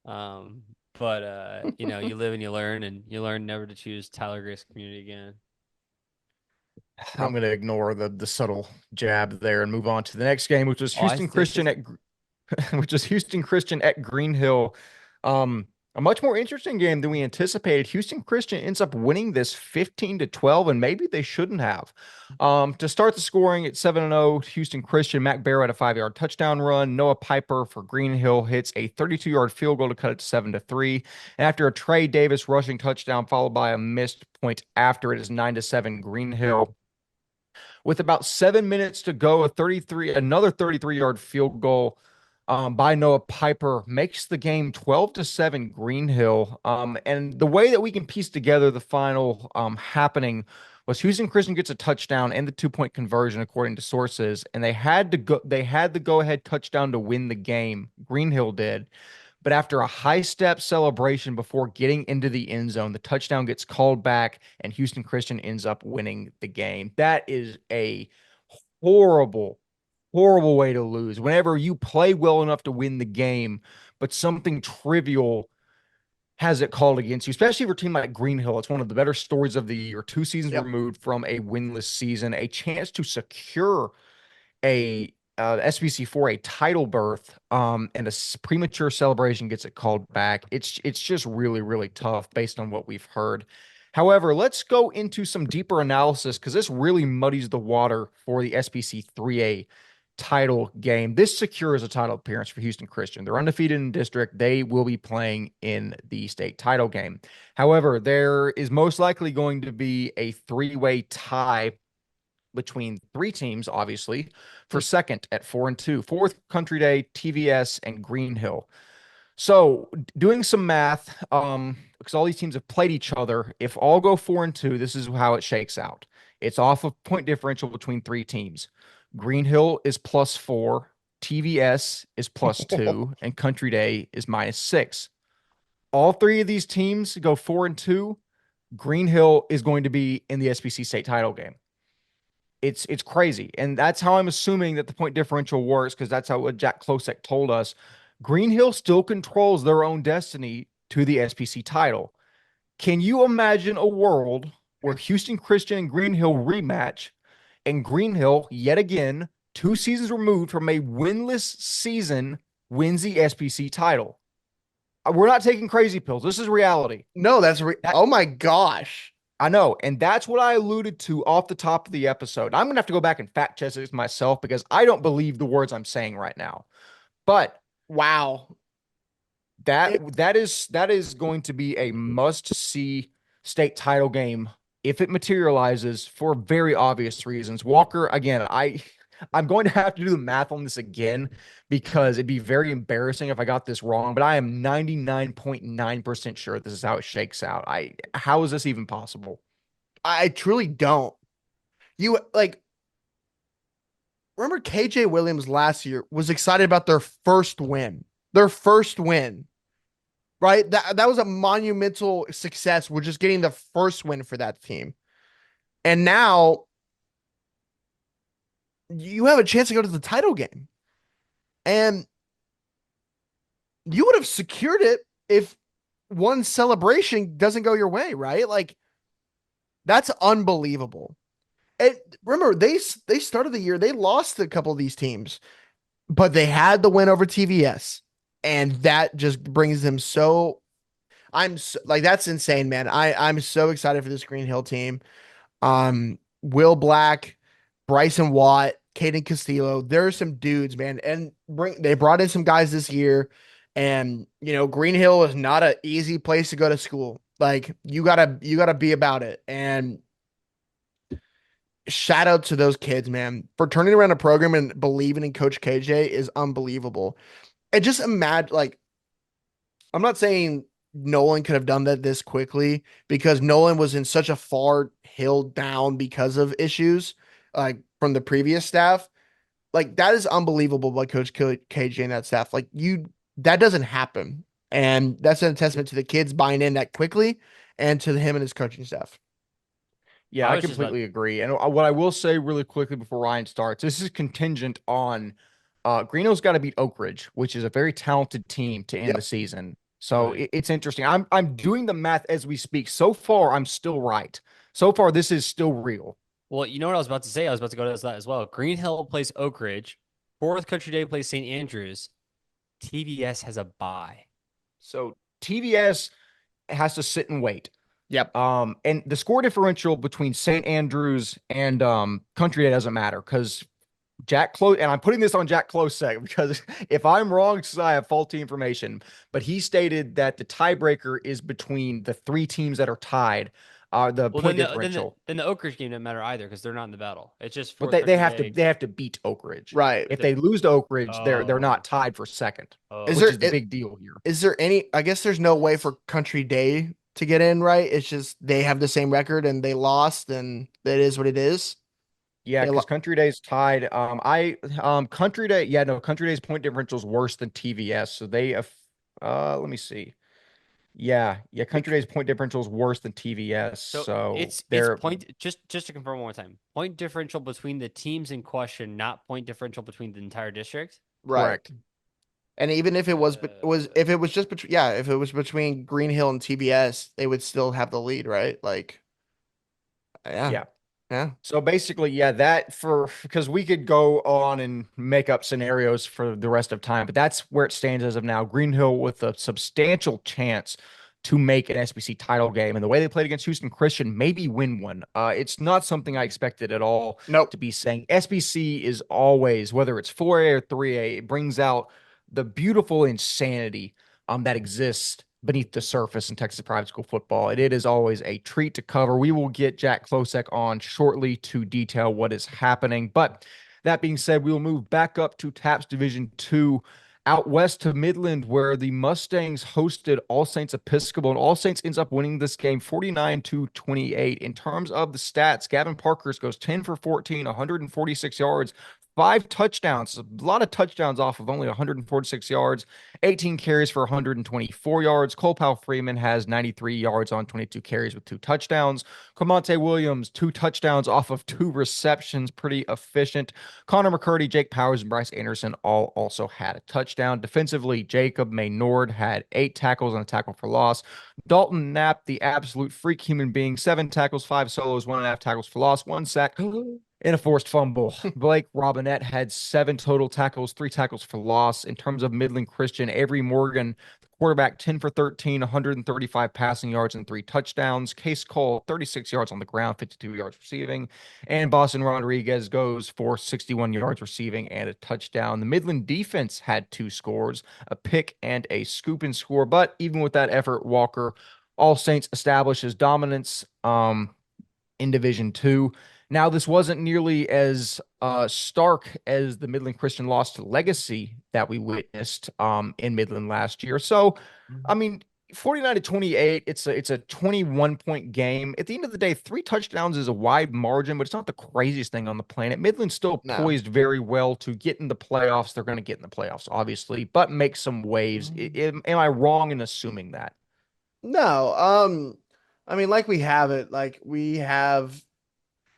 that. But you live and you learn, and you learn never to choose Tyler Grace Community again. I'm going to ignore the subtle jab there and move on to the next game, which was Houston Christian at Green Hill. A much more interesting game than we anticipated. Houston Christian ends up winning this 15-12, and maybe they shouldn't have. To start the scoring at 7-0, Houston Christian, Mac Barrow had a 5-yard touchdown run. Noah Piper for Green Hill hits a 32-yard field goal to cut it to 7-3. And after a Trey Davis rushing touchdown followed by a missed point after, it is 9-7 Green Hill. With about 7 minutes to go, another 33-yard field goal by Noah Piper makes the game 12-7 Green Hill. And the way that we can piece together the final happening was Houston Christian gets a touchdown and the 2-point conversion according to sources, and they had the go-ahead touchdown to win the game. Green Hill did. But after a high step celebration before getting into the end zone, the touchdown gets called back and Houston Christian ends up winning the game. That is a horrible way to lose. Whenever you play well enough to win the game, but something trivial has it called against you, especially for a team like Green Hill. It's one of the better stories of the year. 2 seasons removed from a winless season, a chance to secure a SBC for a title berth, and a premature celebration gets it called back. It's just really, really tough based on what we've heard. However, let's go into some deeper analysis because this really muddies the water for the SBC 3A title game. This secures a title appearance for Houston Christian. They're undefeated in district. They will be playing in the state title game. However, there is most likely going to be a 3-way tie between 3 teams, obviously, for second at 4-2. Fourth, Country Day, TVS, and Green Hill. So doing some math, because all these teams have played each other, if all go 4-2, this is how it shakes out. It's off of point differential between 3 teams. Green Hill is +4, TVS is +2, and Country Day is -6. All 3 of these teams go 4-2. Green Hill is going to be in the SBC state title game. It's crazy. And that's how I'm assuming that the point differential works, because that's how what Jack Klosek told us. Green Hill still controls their own destiny to the SBC title. Can you imagine a world where Houston Christian and Green Hill rematch, and Green Hill, yet again, 2 seasons removed from a winless season, wins the SBC title? We're not taking crazy pills. This is reality. No, oh my gosh. I know. And that's what I alluded to off the top of the episode. I'm going to have to go back and fact check this myself because I don't believe the words I'm saying right now. But wow. That is going to be a must-see state title game if it materializes for very obvious reasons. Walker, again, I'm going to have to do the math on this again because it'd be very embarrassing if I got this wrong, but I am 99.9% sure this is how it shakes out. How is this even possible? I truly don't. Remember KJ Williams last year was excited about their first win. Right? That was a monumental success. We're just getting the first win for that team. And now you have a chance to go to the title game. And you would have secured it if one celebration doesn't go your way, right? Like, that's unbelievable. And remember, they started the year, they lost a couple of these teams, but they had the win over TVS. And that just brings them that's insane, man. I'm so excited for this Green Hill team. Will Black, Bryson Watt, Caden Castillo. There are some dudes, man. And they brought in some guys this year. And Green Hill is not an easy place to go to school. Like, you gotta be about it. And shout out to those kids, man, for turning around a program and believing in Coach KJ is unbelievable. And just imagine, like, I'm not saying Nolan could have done that this quickly because Nolan was in such a far hill down because of issues like from the previous staff. Like, that is unbelievable by Coach KJ and that staff. Like, that doesn't happen. And that's a testament to the kids buying in that quickly and to him and his coaching staff. Yeah, I completely agree. And what I will say really quickly before Ryan starts, this is contingent on Green Hill's got to beat Oak Ridge, which is a very talented team to end the season. So it's interesting. I'm doing the math as we speak. So far, I'm still right. So far, this is still real. Well, you know what I was about to say? I was about to go to that as well. Green Hill plays Oak Ridge. Fourth Country Day plays St. Andrews. TVS has a bye. So TVS has to sit and wait. Yep. And the score differential between St. Andrews and Country Day doesn't matter because and I'm putting this on Jack Klosek because if I'm wrong, it's because I have faulty information. But he stated that the tiebreaker is between the 3 teams that are tied. Point differential. Then the Oak Ridge game doesn't matter either because they're not in the battle. It's just but they have to beat Oak Ridge. Right. If they lose to Oak Ridge, they're not tied for second. Which is the big deal here. Is there I guess there's no way for Country Day to get in, right? It's just they have the same record and they lost, and that is what it is. Yeah, because Country Day's tied. Country Day's point differential is worse than TVS. So they let me see. Yeah, Country Day's point differential is worse than TVS. So it's point just to confirm one more time. Point differential between the teams in question, not point differential between the entire district. Right. Correct. And even if it was between Green Hill and TBS, they would still have the lead, right? Like, yeah. So basically, because we could go on and make up scenarios for the rest of time, but that's where it stands as of now. Green Hill with a substantial chance to make an SBC title game, and the way they played against Houston Christian, maybe win one. It's not something I expected at all. Nope. To be saying SBC is always, whether it's 4A or 3A, it brings out the beautiful insanity that exists beneath the surface in Texas private school football. It is always a treat to cover. We will get Jack Klosek on shortly to detail what is happening. But that being said, we will move back up to TAPS Division 2 out west to Midland, where the Mustangs hosted All Saints Episcopal, and All Saints ends up winning this game 49-28. In terms of the stats, Gavin Parkhurst goes 10 for 14, 146 yards, 5 touchdowns, a lot of touchdowns off of only 146 yards, 18 carries for 124 yards. Cole Powell Freeman has 93 yards on 22 carries with 2 touchdowns. Camonte Williams, 2 touchdowns off of 2 receptions, pretty efficient. Connor McCurdy, Jake Powers, and Bryce Anderson all also had a touchdown. Defensively, Jacob Maynard had 8 tackles and a tackle for loss. Dalton Knapp, the absolute freak human being, 7 tackles, 5 solos, 1.5 tackles for loss, 1 sack, and a forced fumble. Blake Robinette had 7 total tackles, 3 tackles for loss. In terms of Midland Christian, Avery Morgan, the quarterback, 10 for 13, 135 passing yards and 3 touchdowns. Case Cole, 36 yards on the ground, 52 yards receiving. And Boston Rodriguez goes for 61 yards receiving and a touchdown. The Midland defense had 2 scores, a pick and a scoop and score. But even with that effort, Walker, All Saints establishes dominance in Division II. Now, this wasn't nearly as stark as the Midland Christian loss to Legacy that we witnessed in Midland last year. So, I mean, 49-28, it's a 21-point game. At the end of the day, 3 touchdowns is a wide margin, but it's not the craziest thing on the planet. Midland's still poised very well to get in the playoffs. They're going to get in the playoffs, obviously, but make some waves. Am I wrong in assuming that? No, I mean, like we have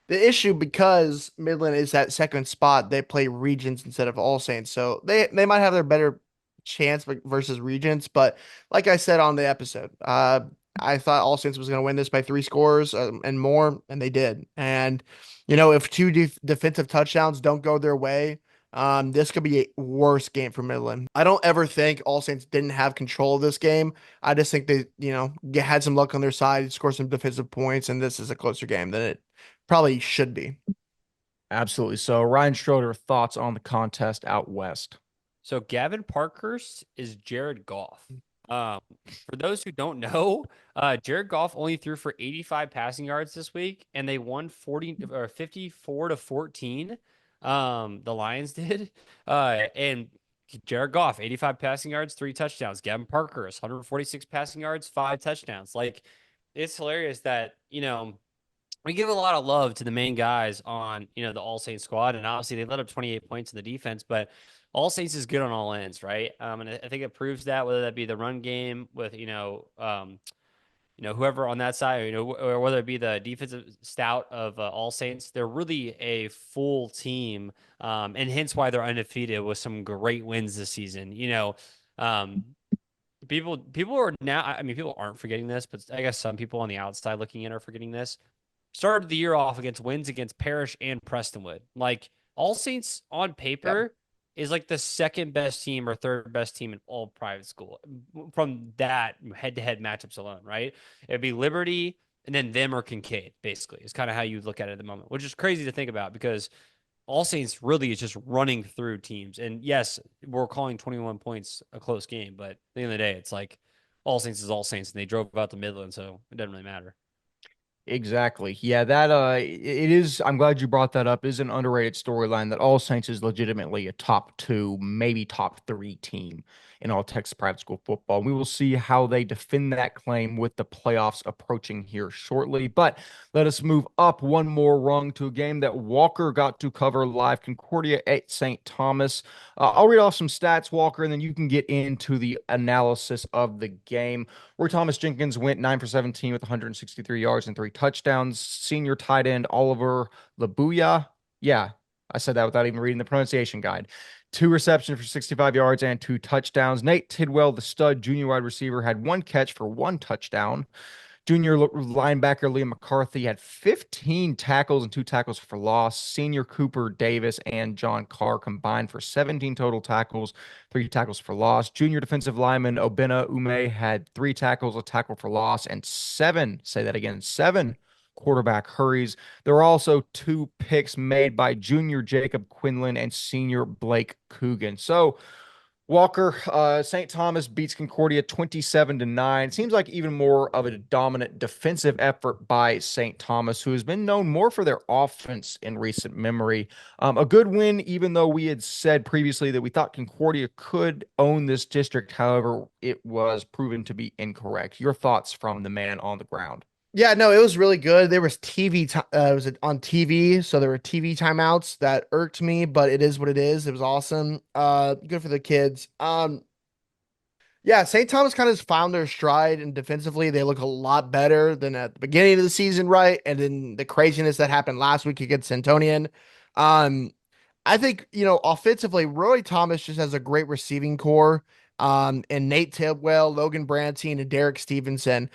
the issue because Midland is that second spot. They play Regents instead of All Saints, so they might have their better chance versus Regents. But like I said on the episode, I thought All Saints was going to win this by 3 scores and more, and they did. And if 2 defensive touchdowns don't go their way, this could be a worse game for Midland. I don't ever think All Saints didn't have control of this game. I just think they, had some luck on their side, scored some defensive points, and this is a closer game than it probably should be. Absolutely. So, Ryan Schroeder, thoughts on the contest out west? So, Gavin Parkhurst is Jared Goff. For those who don't know, Jared Goff only threw for 85 passing yards this week, and they won 54-14. The Lions did. And Jared Goff, 85 passing yards, 3 touchdowns. Gavin Parkhurst, 146 passing yards, 5 touchdowns. Like, it's hilarious that, we give a lot of love to the main guys on, the All Saints squad, and obviously they let up 28 points in the defense, but All Saints is good on all ends, right? And I think it proves that, whether that be the run game with, whoever on that side, or whether it be the defensive stout of All Saints, they're really a full team, and hence why they're undefeated with some great wins this season. People are now, I mean, people aren't forgetting this, but I guess some people on the outside looking in are forgetting this. Started the year off against wins against Parrish and Prestonwood. Like, All Saints on paper is like the second best team or third best team in all private school from that head-to-head matchups alone, right? It'd be Liberty and then them or Kincaid, basically, is kind of how you look at it at the moment, which is crazy to think about because All Saints really is just running through teams. And yes, we're calling 21 points a close game, but at the end of the day, it's like All Saints is All Saints, and they drove out to Midland, so it doesn't really matter. Exactly. Yeah, that it is. I'm glad you brought that up. Is an underrated storyline that All Saints is legitimately a top 2, maybe top 3 team in all Texas private school football. We will see how they defend that claim with the playoffs approaching here shortly. But let us move up one more rung to a game that Walker got to cover live, Concordia at St. Thomas. I'll read off some stats, Walker, and then you can get into the analysis of the game. Roy Thomas Jenkins went 9 for 17 with 163 yards and 3 touchdowns. Senior tight end Oliver Labuya. Yeah, I said that without even reading the pronunciation guide. 2 receptions for 65 yards and 2 touchdowns. Nate Tidwell, the stud junior wide receiver, had 1 catch for 1 touchdown. Junior linebacker Liam McCarthy had 15 tackles and 2 tackles for loss. Senior Cooper Davis and John Carr combined for 17 total tackles, 3 tackles for loss. Junior defensive lineman Obena Ume had 3 tackles, a tackle for loss, and 7 quarterback hurries. There were also 2 picks made by junior Jacob Quinlan and senior Blake Coogan. So, Walker, St. Thomas beats Concordia 27-9. Seems like even more of a dominant defensive effort by St. Thomas, who has been known more for their offense in recent memory. A good win, even though we had said previously that we thought Concordia could own this district. However, it was proven to be incorrect. Your thoughts from the man on the ground? Yeah, no, it was really good. There was TV, it was on TV, so there were TV timeouts that irked me, but it is what it is. It was awesome. Good for the kids. Yeah, St. Thomas kind of found their stride, and defensively they look a lot better than at the beginning of the season, right? And then the craziness that happened last week against Santonian. Um, I think, offensively, Roy Thomas just has a great receiving core. And Nate Tidwell, Logan Brantine, and Derek Stevenson.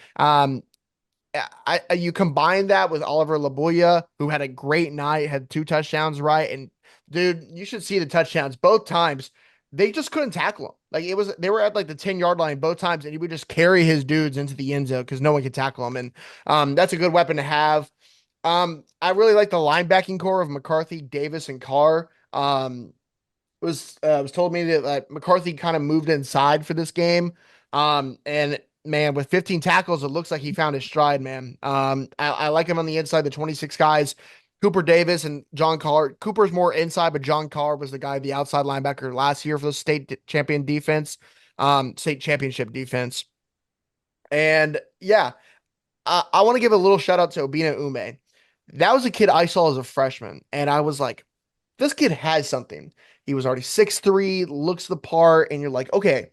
You combine that with Oliver Labuya, who had a great night, had 2 touchdowns, right? And dude, you should see the touchdowns both times. They just couldn't tackle him. Like they were at like the 10-yard line both times, and he would just carry his dudes into the end zone because no one could tackle him. And that's a good weapon to have. I really like the linebacking core of McCarthy, Davis, and Carr. Was told me that McCarthy kind of moved inside for this game. And man, with 15 tackles, it looks like he found his stride, man. I like him on the inside, the 26 guys. Cooper Davis and John Carr. Cooper's more inside, but John Carr was the guy, the outside linebacker last year for the state championship defense. And yeah, I want to give a little shout out to Obina Ume. That was a kid I saw as a freshman, and I was like, this kid has something. He was already 6'3", looks the part, and you're like, okay,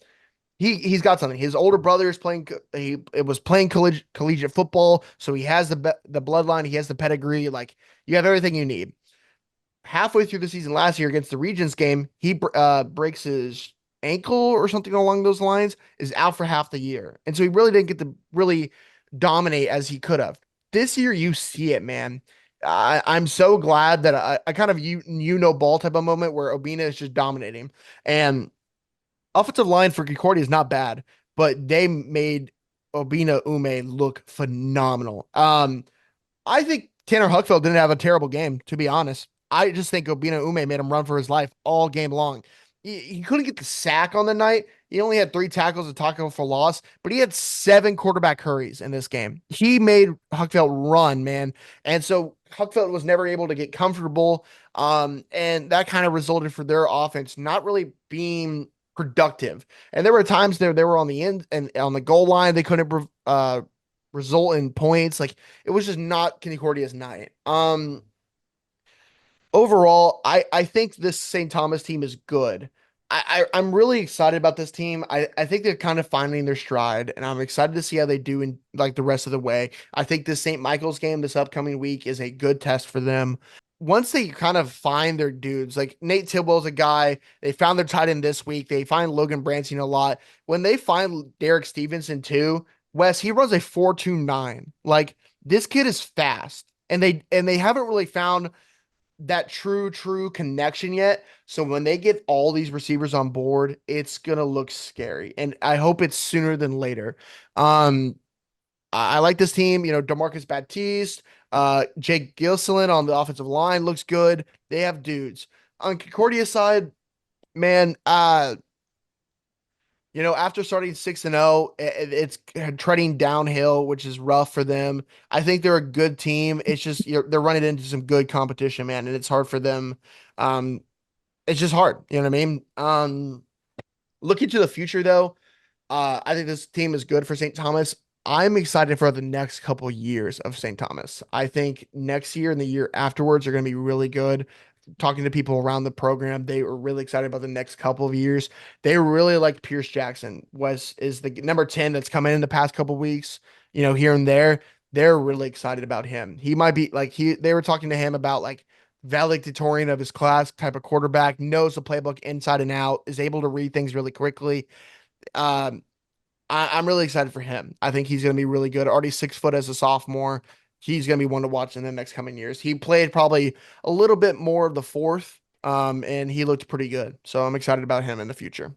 he's got something. His older brother is playing. It was playing collegiate football, so he has the bloodline. He has the pedigree. Like you have everything you need. Halfway through the season last year against the Regents game, he breaks his ankle or something along those lines. Is out for half the year, and so he really didn't get to really dominate as he could have. This year, you see it, man. I'm so glad that I kind of ball type of moment where Obina is just dominating. And offensive line for Concordia is not bad, but they made Obina Ume look phenomenal. I think Tanner Huckfeld didn't have a terrible game, to be honest. I just think Obina Ume made him run for his life all game long. He couldn't get the sack on the night. He only had 3 tackles, a tackle for loss, but he had 7 quarterback hurries in this game. He made Huckfeld run, man. And so Huckfeld was never able to get comfortable. And that kind of resulted for their offense not really being productive. And there were times there they were on the end and on the goal line, they couldn't result in points. Like it was just not Concordia's night. Overall, I think this St. Thomas team is good. I'm really excited about this team. I think they're kind of finding their stride, and I'm excited to see how they do in like the rest of the way. I think this St. Michael's game this upcoming week is a good test for them. Once they kind of find their dudes, like Nate Tidwell's a guy, they found their tight end this week. They find Logan Branson a lot. When they find Derek Stevenson too, Wes, he runs a 4.29. Like this kid is fast. And they haven't really found that true connection yet. So when they get all these receivers on board, it's gonna look scary. And I hope it's sooner than later. I like this team. DeMarcus Baptiste, Jake Gilselin on the offensive line looks good. They have dudes. On Concordia side, man, after starting 6-0, it's treading downhill, which is rough for them. I think they're a good team. It's just they're running into some good competition, man, and it's hard for them. It's just hard. You know what I mean? Looking to the future, though, I think this team is good for St. Thomas. I'm excited for the next couple years of St. Thomas. I think next year and the year afterwards are going to be really good. Talking to people around the program, they were really excited about the next couple of years. They really liked Pierce Jackson, is the number 10 that's come in the past couple of weeks, here and there. They're really excited about him. He might be like they were talking to him about like valedictorian of his class type of quarterback, knows the playbook inside and out, is able to read things really quickly. Um, I'm really excited for him. I think he's going to be really good. Already 6 foot as a sophomore. He's going to be one to watch in the next coming years. He played probably a little bit more of the fourth, and he looked pretty good. So I'm excited about him in the future.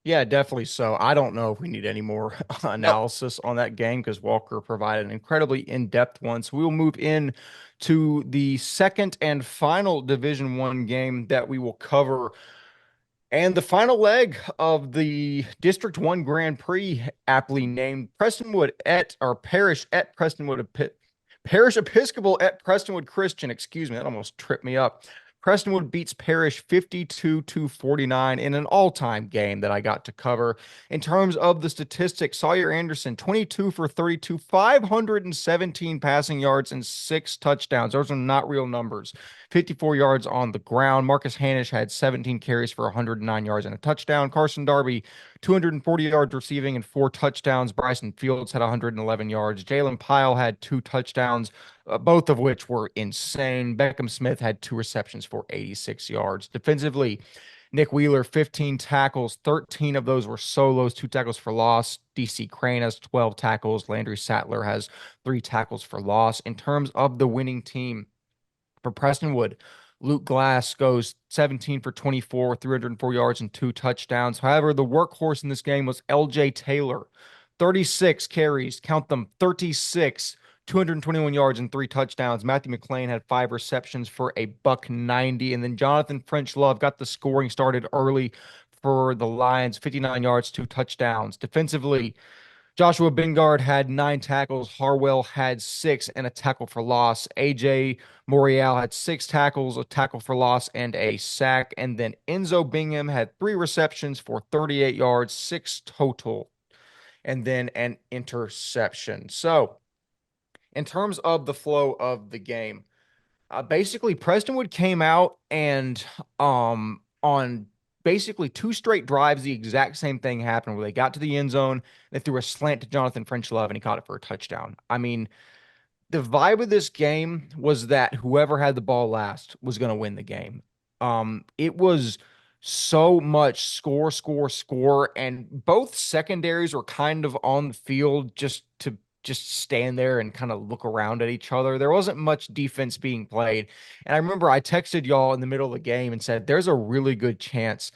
Yeah, definitely so. I don't know if we need any more Nope. analysis on that game because Walker provided an incredibly in-depth one. So we'll move in to the second and final Division One game that we will cover. And the final leg of the District 1 Grand Prix, aptly named Prestonwood Parish at Prestonwood Parish Episcopal at Prestonwood Christian. Excuse me, that almost tripped me up. Prestonwood beats Parrish 52-49 in an all-time game that I got to cover. In terms of the statistics, Sawyer Anderson, 22 for 32, 517 passing yards and 6 touchdowns. Those are not real numbers. 54 yards on the ground. Marcus Hanish had 17 carries for 109 yards and a touchdown. Carson Darby, 240 yards receiving and 4 touchdowns. Bryson Fields had 111 yards. Jalen Pyle had 2 touchdowns, both of which were insane. Beckham Smith had 2 receptions for 86 yards. Defensively, Nick Wheeler, 15 tackles, 13 of those were solos, 2 tackles for loss. DC Crane has 12 tackles. Landry Sattler has 3 tackles for loss. In terms of the winning team for Prestonwood, Luke Glass goes 17 for 24, 304 yards and 2 touchdowns. However, the workhorse in this game was LJ Taylor. 36 carries, count them, 36, 221 yards and 3 touchdowns. Matthew McLean had 5 receptions for a $190. And then Jonathan French Love got the scoring started early for the Lions, 59 yards, 2 touchdowns. Defensively, Joshua Bingard had 9 tackles. Harwell had 6 and a tackle for loss. AJ Morial had 6 tackles, a tackle for loss, and a sack. And then Enzo Bingham had 3 receptions for 38 yards, 6 total, and then an interception. So, in terms of the flow of the game, basically Prestonwood came out and on basically 2 straight drives, the exact same thing happened where they got to the end zone, they threw a slant to Jonathan French Love, and he caught it for a touchdown. I mean, the vibe of this game was that whoever had the ball last was going to win the game. It was so much score, score, score, and both secondaries were kind of on the field just stand there and kind of look around at each other. There wasn't much defense being played. And I remember I texted y'all in the middle of the game and said, there's a really good chance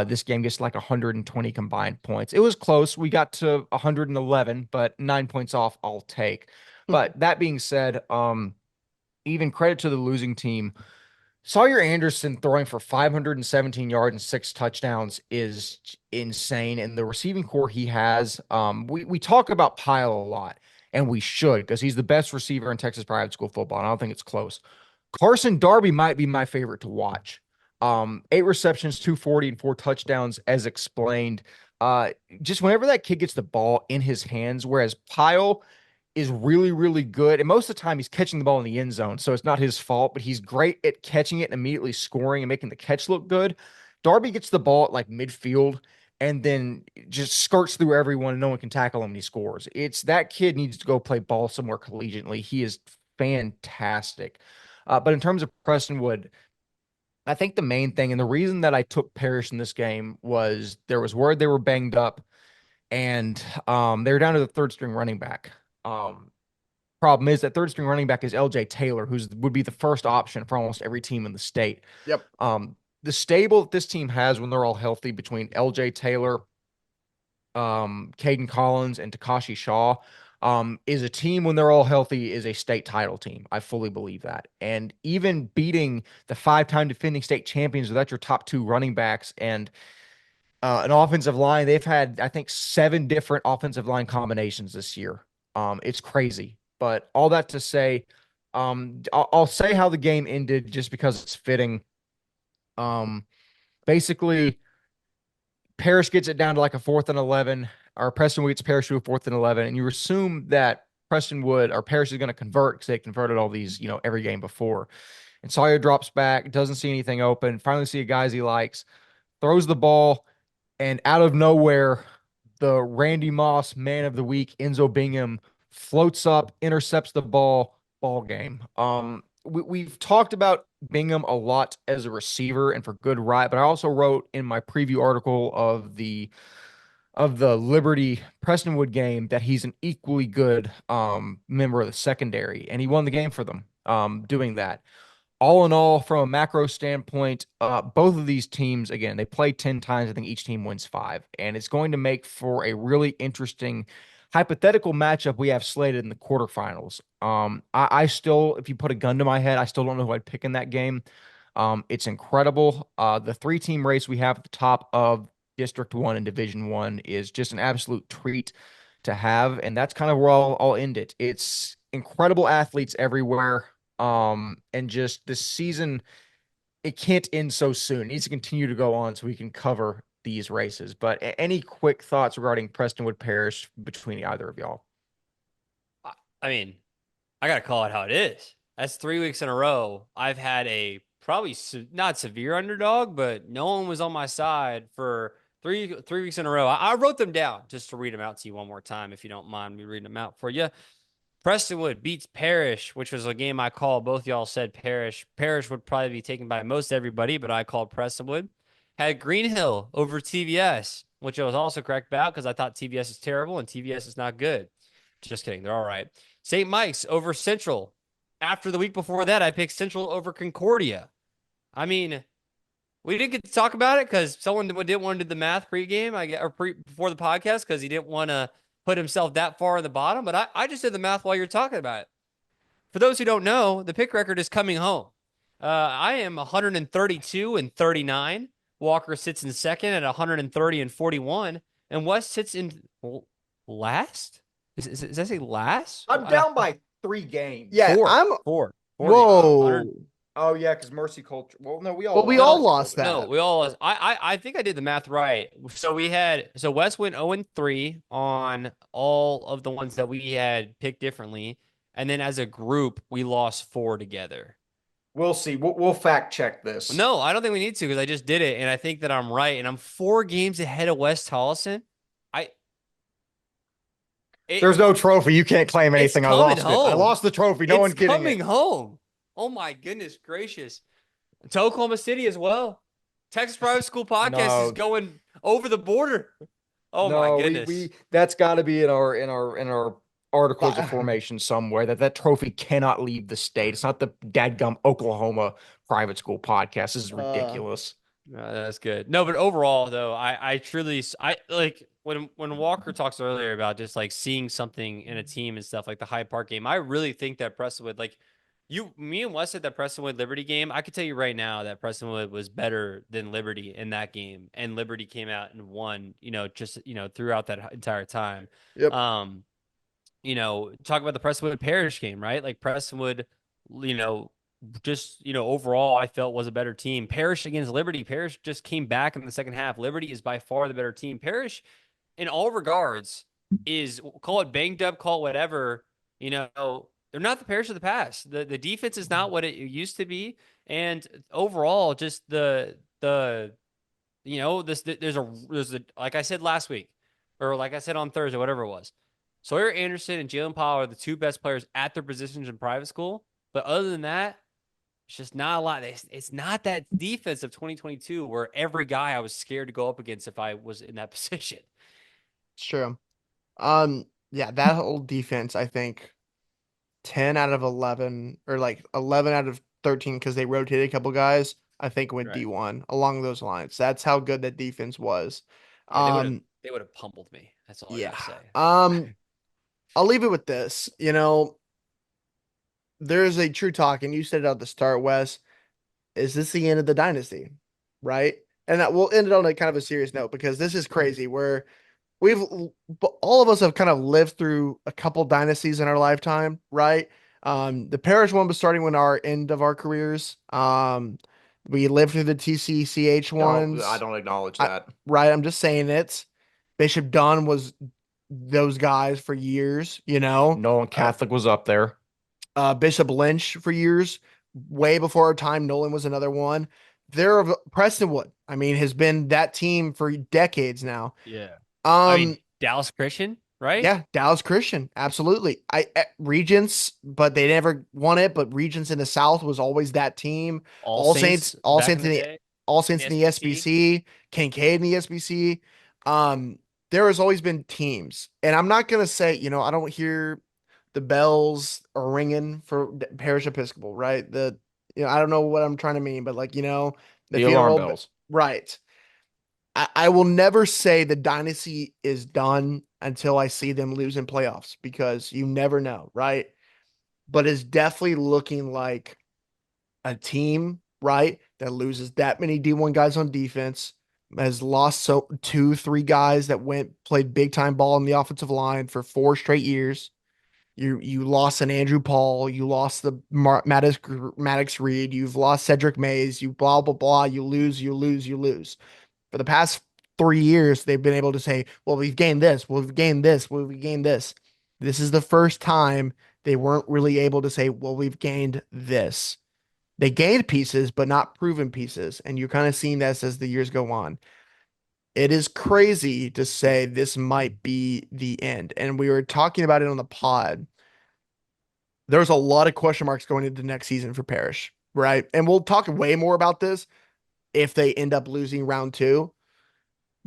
this game gets like 120 combined points. It was close. We got to 111, but 9 points off, I'll take. But that being said, even credit to the losing team. Sawyer Anderson throwing for 517 yards and 6 touchdowns is insane. And the receiving core he has, we talk about Pyle a lot, and we should, because he's the best receiver in Texas private school football. And I don't think it's close. Carson Darby might be my favorite to watch. 8 receptions, 240 and 4 touchdowns, as explained. Just whenever that kid gets the ball in his hands, whereas Pyle is really, really good. And most of the time he's catching the ball in the end zone, so it's not his fault, but he's great at catching it and immediately scoring and making the catch look good. Darby gets the ball at like midfield and then just skirts through everyone and no one can tackle him and he scores. It's that kid needs to go play ball somewhere collegiately. He is fantastic. But in terms of Prestonwood, I think the main thing and the reason that I took Parrish in this game was there was word they were banged up and they were down to the 3rd string running back. Problem is that 3rd string running back is LJ Taylor, would be the first option for almost every team in the state. Yep. The stable that this team has when they're all healthy between LJ Taylor, Caden Collins, and Takashi Shaw, is a team when they're all healthy is a state title team. I fully believe that. And even beating the 5-time defending state champions without your top 2 running backs and an offensive line, they've had, I think, 7 different offensive line combinations this year. It's crazy, but all that to say, I'll say how the game ended just because it's fitting. Basically, Parrish gets it down to like a 4th and 11, or Prestonwood gets Parrish to a 4th and 11, and you assume that Prestonwood or Parrish is going to convert because they converted all these, every game before. And Sawyer drops back, doesn't see anything open, finally see a guys he likes, throws the ball, and out of nowhere, the Randy Moss man of the week, Enzo Bingham, floats up, intercepts the ball game. We've talked about Bingham a lot as a receiver and for good right, but I also wrote in my preview article of the Liberty Prestonwood game that he's an equally good member of the secondary, and he won the game for them doing that. All in all, from a macro standpoint, both of these teams, again, they play 10 times. I think each team wins 5. And it's going to make for a really interesting hypothetical matchup we have slated in the quarterfinals. I still, if you put a gun to my head, I still don't know who I'd pick in that game. It's incredible. The 3-team race we have at the top of District 1 and Division 1 is just an absolute treat to have. And that's kind of where I'll end it. It's incredible athletes everywhere. And just this season, it can't end so soon. It needs to continue to go on so we can cover these races. But any quick thoughts regarding Prestonwood Parish between either of y'all? I mean, I gotta call it how it is. That's 3 weeks in a row. I've had a probably not severe underdog, but no one was on my side for three weeks in a row. I wrote them down just to read them out to you one more time, if you don't mind me reading them out for you. Prestonwood beats Parrish, which was a game I called. Both y'all said Parrish. Parrish would probably be taken by most everybody, but I called Prestonwood. Had Greenhill over TVS, which I was also correct about because I thought TVS is terrible and TVS is not good. Just kidding. They're all right. St. Mike's over Central. After the week before that, I picked Central over Concordia. I mean, we didn't get to talk about it because someone didn't want to do the math pregame, before the podcast because he didn't want to put himself that far in the bottom. But I just did the math while you're talking about it. For those who don't know, the pick record is coming home. I am 132 and 39. Walker sits in second at 130 and 41, and Wes sits in last. Does that say last? I'm down by 3 games. Yeah, Four. Whoa. Oh yeah, because Mercy Culture. Well, no, we all. Well, we all lost that. No, we all lost. I think I did the math right. So Wes went 0-3 on all of the ones that we had picked differently, and then as a group we lost 4 together. We'll see. We'll fact check this. No, I don't think we need to because I just did it, and I think that I'm right, and I'm 4 games ahead of Wes Tolleson. There's no trophy. You can't claim anything. I lost home. it. I lost the trophy. No one's getting it. It's coming home. Oh my goodness gracious. To Oklahoma City as well. Texas Private School Podcast is going over the border. Oh my goodness. That's got to be in our articles of formation somewhere that trophy cannot leave the state. It's not the dadgum Oklahoma Private School Podcast. This is ridiculous. That's good. No, but overall though, I truly like when Walker talks earlier about just like seeing something in a team and stuff like the Hyde Park game. I really think that Prestonwood, like me and Wes at that Prestonwood Liberty game, I could tell you right now that Prestonwood was better than Liberty in that game, and Liberty came out and won. Throughout that entire time. Yep. Talk about the Prestonwood Parish game, right? Like Prestonwood, overall, I felt was a better team. Parish against Liberty. Parish just came back in the second half. Liberty is by far the better team. Parish, in all regards, is, call it banged up, call it whatever, they're not the Parish of the past. The defense is not what it used to be. And overall, just there's a, like I said last week, or like I said on Thursday, whatever it was, Sawyer Anderson and Jalen Powell are the 2 best players at their positions in private school. But other than that, it's just not a lot. It's not that defense of 2022 where every guy I was scared to go up against if I was in that position. It's true. Yeah, that whole defense, I think 10 out of 11 or like 11 out of 13 because they rotated a couple guys, I think went Right. D1 along those lines. That's how good that defense was. Yeah, they would have pummeled me. That's all I Yeah. gotta say. I'll leave it with this. There's a true talk, and you said it at the start, Wes. Is this the end of the dynasty? Right? And that we'll end it on a kind of a serious note because this is crazy where all of us have kind of lived through a couple dynasties in our lifetime, right? The Parish one was starting when our end of our careers. We lived through the TCCH ones. I don't acknowledge that. Right. I'm just saying it. Bishop Dunn was those guys for years, Nolan Catholic was up there. Bishop Lynch for years, way before our time. Nolan was another one. Prestonwood, has been that team for decades now. Yeah. Um, Dallas Christian, right? Yeah, Dallas Christian, absolutely. Regents, but they never won it. But Regents in the South was always that team. All Saints in the SBC, Kincaid in the SBC. There has always been teams, and I'm not gonna say, I don't hear the bells are ringing for Parish Episcopal, right? I don't know what I'm trying to mean, but the alarm bells, right? I will never say the dynasty is done until I see them lose in playoffs because you never know, right? But it's definitely looking like a team, right, that loses that many D1 guys on defense, has lost 2-3 guys that played big time ball in the offensive line for 4 straight years. You lost an Andrew Paul, you lost the Maddox Reed, you've lost Cedric Mays, you blah blah blah, you lose, you lose, you lose. For the past 3 years, they've been able to say, well, we've gained this, well, we've gained this, well, we've gained this. This is the first time they weren't really able to say, well, we've gained this. They gained pieces, but not proven pieces. And you're kind of seeing this as the years go on. It is crazy to say this might be the end. And we were talking about it on the pod. There's a lot of question marks going into the next season for Parrish, right? And we'll talk way more about this if they end up losing round 2,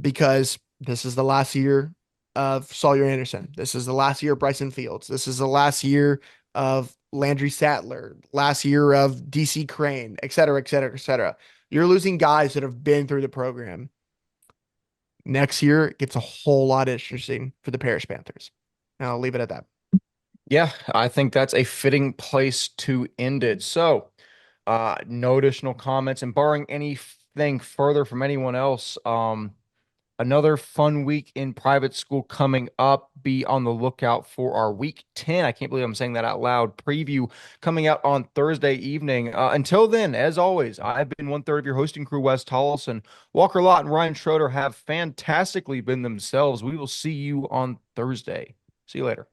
because this is the last year of Sawyer Anderson. This is the last year of Bryson Fields. This is the last year of Landry Sattler, last year of DC Crane, et cetera, et cetera, et cetera. You're losing guys that have been through the program. Next year it gets a whole lot interesting for the Parrish Panthers. And I'll leave it at that. Yeah, I think that's a fitting place to end it. So, no additional comments, and barring anything further from anyone else, another fun week in private school coming up. Be on the lookout for our week 10. I can't believe I'm saying that out loud. Preview coming out on Thursday evening. Until then, as always, I've been 1/3 of your hosting crew, Wes Tolleson. Walker Lott and Ryan Schroeder have fantastically been themselves. We will see you on Thursday. See you later.